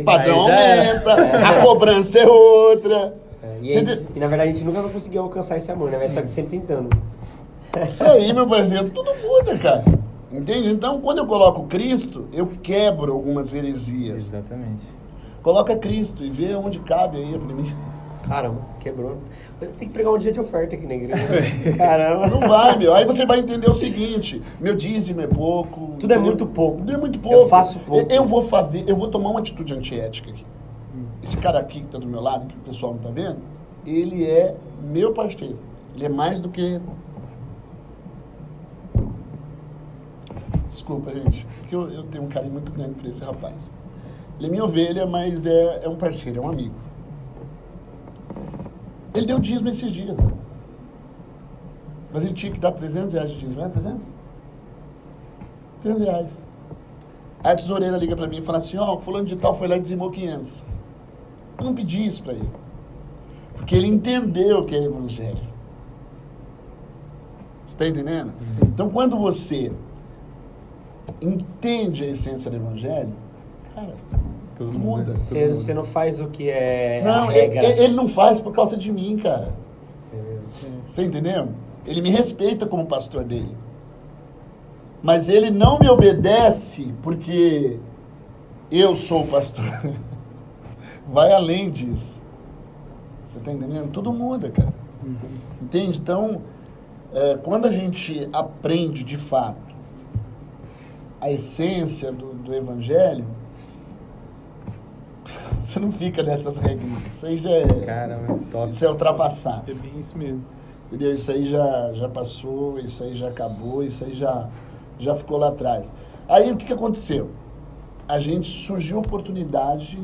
padrão aumenta, a cobrança é outra. E na verdade a gente nunca vai conseguir alcançar esse amor, né? Só que sempre tentando. Isso aí, meu parceiro, tudo muda, cara. Entende? Então, quando eu coloco Cristo, eu quebro algumas heresias. Exatamente. Coloca Cristo e vê onde cabe aí pra mim. Caramba, quebrou. Tem que pregar um dia de oferta aqui na igreja. Caramba. Não vai, meu. Aí você vai entender o seguinte: meu dízimo é pouco. Tudo é muito pouco. Tudo é muito pouco. Eu faço pouco. Eu vou tomar uma atitude antiética aqui. Esse cara aqui que tá do meu lado, que o pessoal não tá vendo, ele é meu parceiro. Ele é mais do que... Desculpa, gente, porque eu tenho um carinho muito grande por esse rapaz. Ele é minha ovelha, mas é um parceiro, é um amigo. Ele deu dízimo esses dias. Mas ele tinha que dar R$300 de dízimo, não é 300? R$300. Aí a tesoureira liga pra mim e fala assim, fulano de tal foi lá e dizimou 500. Eu não pedi isso pra ele. Porque ele entendeu o que é evangelho. Você tá entendendo? Então, quando você entende a essência do evangelho, cara, tudo muda. Você não faz o que é não, a regra. Ele não faz por causa de mim, cara. Você entendeu? Ele me respeita como pastor dele. Mas ele não me obedece porque eu sou o pastor. Vai além disso. Você tá entendendo? Tudo muda, cara. Entende? Então, quando a gente aprende de fato a essência do evangelho, você não fica nessas regrinhas. Isso aí já é... Caramba, top. Isso é ultrapassado. É bem isso mesmo. Entendeu? Isso aí já passou, isso aí já acabou, isso aí já ficou lá atrás. Aí o que aconteceu? Surgiu a oportunidade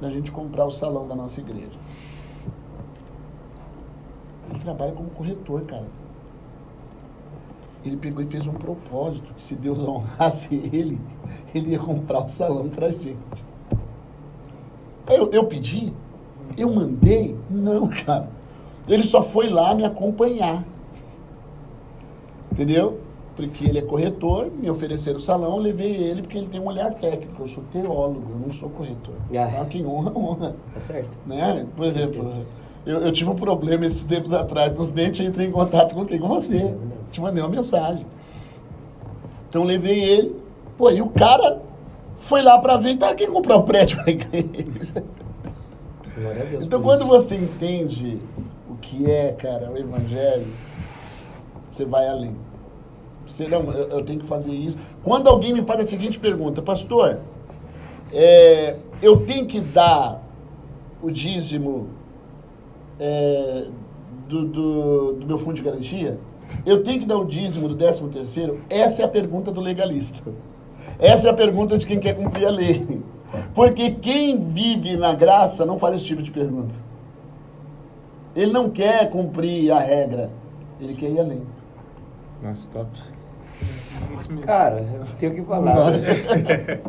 da gente comprar o salão da nossa igreja. Ele trabalha como corretor, cara. Ele pegou e fez um propósito que se Deus honrasse ele ia comprar o salão pra gente. Eu pedi? Eu mandei? Não, cara. Ele só foi lá me acompanhar. Entendeu? porque ele é corretor, me ofereceram o salão, eu levei ele porque ele tem um olhar técnico. Eu sou teólogo, eu não sou corretor. Então, quem honra, honra. Tá certo. Né? Por exemplo, eu tive um problema esses tempos atrás nos dentes, eu entrei em contato com quem? Com você. Te mandei uma mensagem. Então, eu levei ele, pô, e o cara foi lá para ver, tá aqui comprar o prédio pra igreja. Glória a Deus. Então, por quando isso. você entende o que é, cara, o evangelho, você vai além. Você não, eu tenho que fazer isso. Quando alguém me faz a seguinte pergunta, pastor, eu tenho que dar o dízimo do meu fundo de garantia? Eu tenho que dar o dízimo do 13º? Essa é a pergunta do legalista. Essa é a pergunta de quem quer cumprir a lei. Porque quem vive na graça não faz esse tipo de pergunta. Ele não quer cumprir a regra, ele quer ir além. Nossa, top. Cara, eu não tenho o que falar.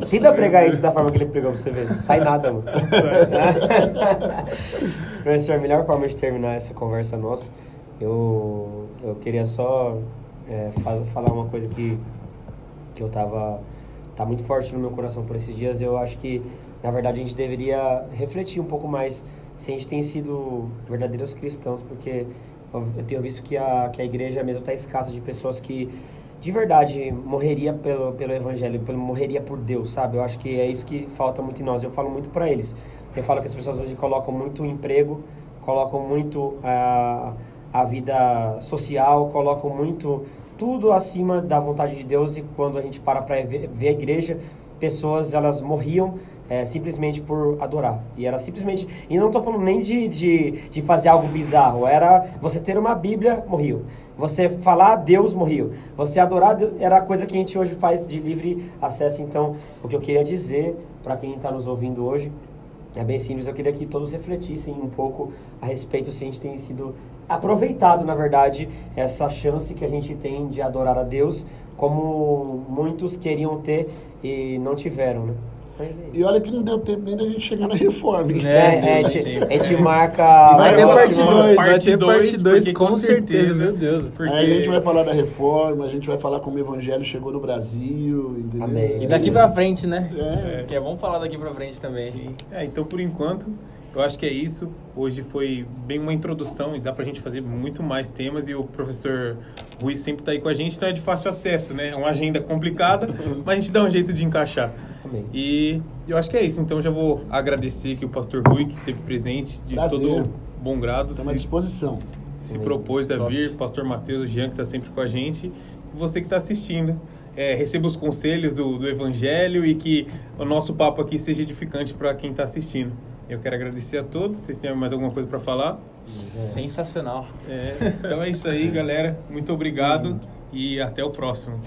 Tenta pregar isso da forma que ele pregou pra você ver. Sai nada, mano. Professor, a melhor forma de terminar essa conversa nossa, eu queria só falar uma coisa que eu tá muito forte no meu coração por esses dias. Eu acho que, na verdade, a gente deveria refletir um pouco mais se a gente tem sido verdadeiros cristãos, porque eu tenho visto que a igreja mesmo está escassa de pessoas que de verdade morreria pelo evangelho, morreria por Deus, sabe? Eu acho que é isso que falta muito em nós. Eu falo muito para eles. Eu falo que as pessoas hoje colocam muito o emprego, colocam muito a vida social, colocam muito tudo acima da vontade de Deus, e quando a gente para ver a igreja, pessoas, elas morriam simplesmente por adorar. E era simplesmente... E não estou falando nem de fazer algo bizarro. Era você ter uma Bíblia, morreu. Você falar a Deus, morreu. Você adorar Deus, era a coisa que a gente hoje faz de livre acesso. Então, o que eu queria dizer para quem está nos ouvindo hoje é bem simples. Eu queria que todos refletissem um pouco a respeito se a gente tem sido aproveitado, na verdade, essa chance que a gente tem de adorar a Deus, como muitos queriam ter e não tiveram, né? Mas é isso. E olha que não deu tempo nem da gente chegar na reforma. Hein? A gente marca... Vai ter parte 2, vai ter parte 2, com certeza, meu Deus. Porque... Aí a gente vai falar da reforma, a gente vai falar como o evangelho chegou no Brasil, entendeu? Amém. E daqui pra frente, né? É. Que é bom falar daqui pra frente também. Sim. Então, por enquanto, eu acho que é isso. Hoje foi bem uma introdução e dá pra gente fazer muito mais temas, e o professor Rui sempre tá aí com a gente, então é de fácil acesso, né? É uma agenda complicada, mas a gente dá um jeito de encaixar. Amém. E eu acho que é isso. Então, já vou agradecer aqui o pastor Rui, que esteve presente de Prazer. todo bom grado. Estamos à disposição. Se propôs a vir, pastor Matheus, Jean, que está sempre com a gente, e você que está assistindo. Receba os conselhos do Evangelho e que o nosso papo aqui seja edificante para quem está assistindo. Eu quero agradecer a todos. Vocês têm mais alguma coisa para falar? Sensacional. Então é isso aí, galera. Muito obrigado e até o próximo.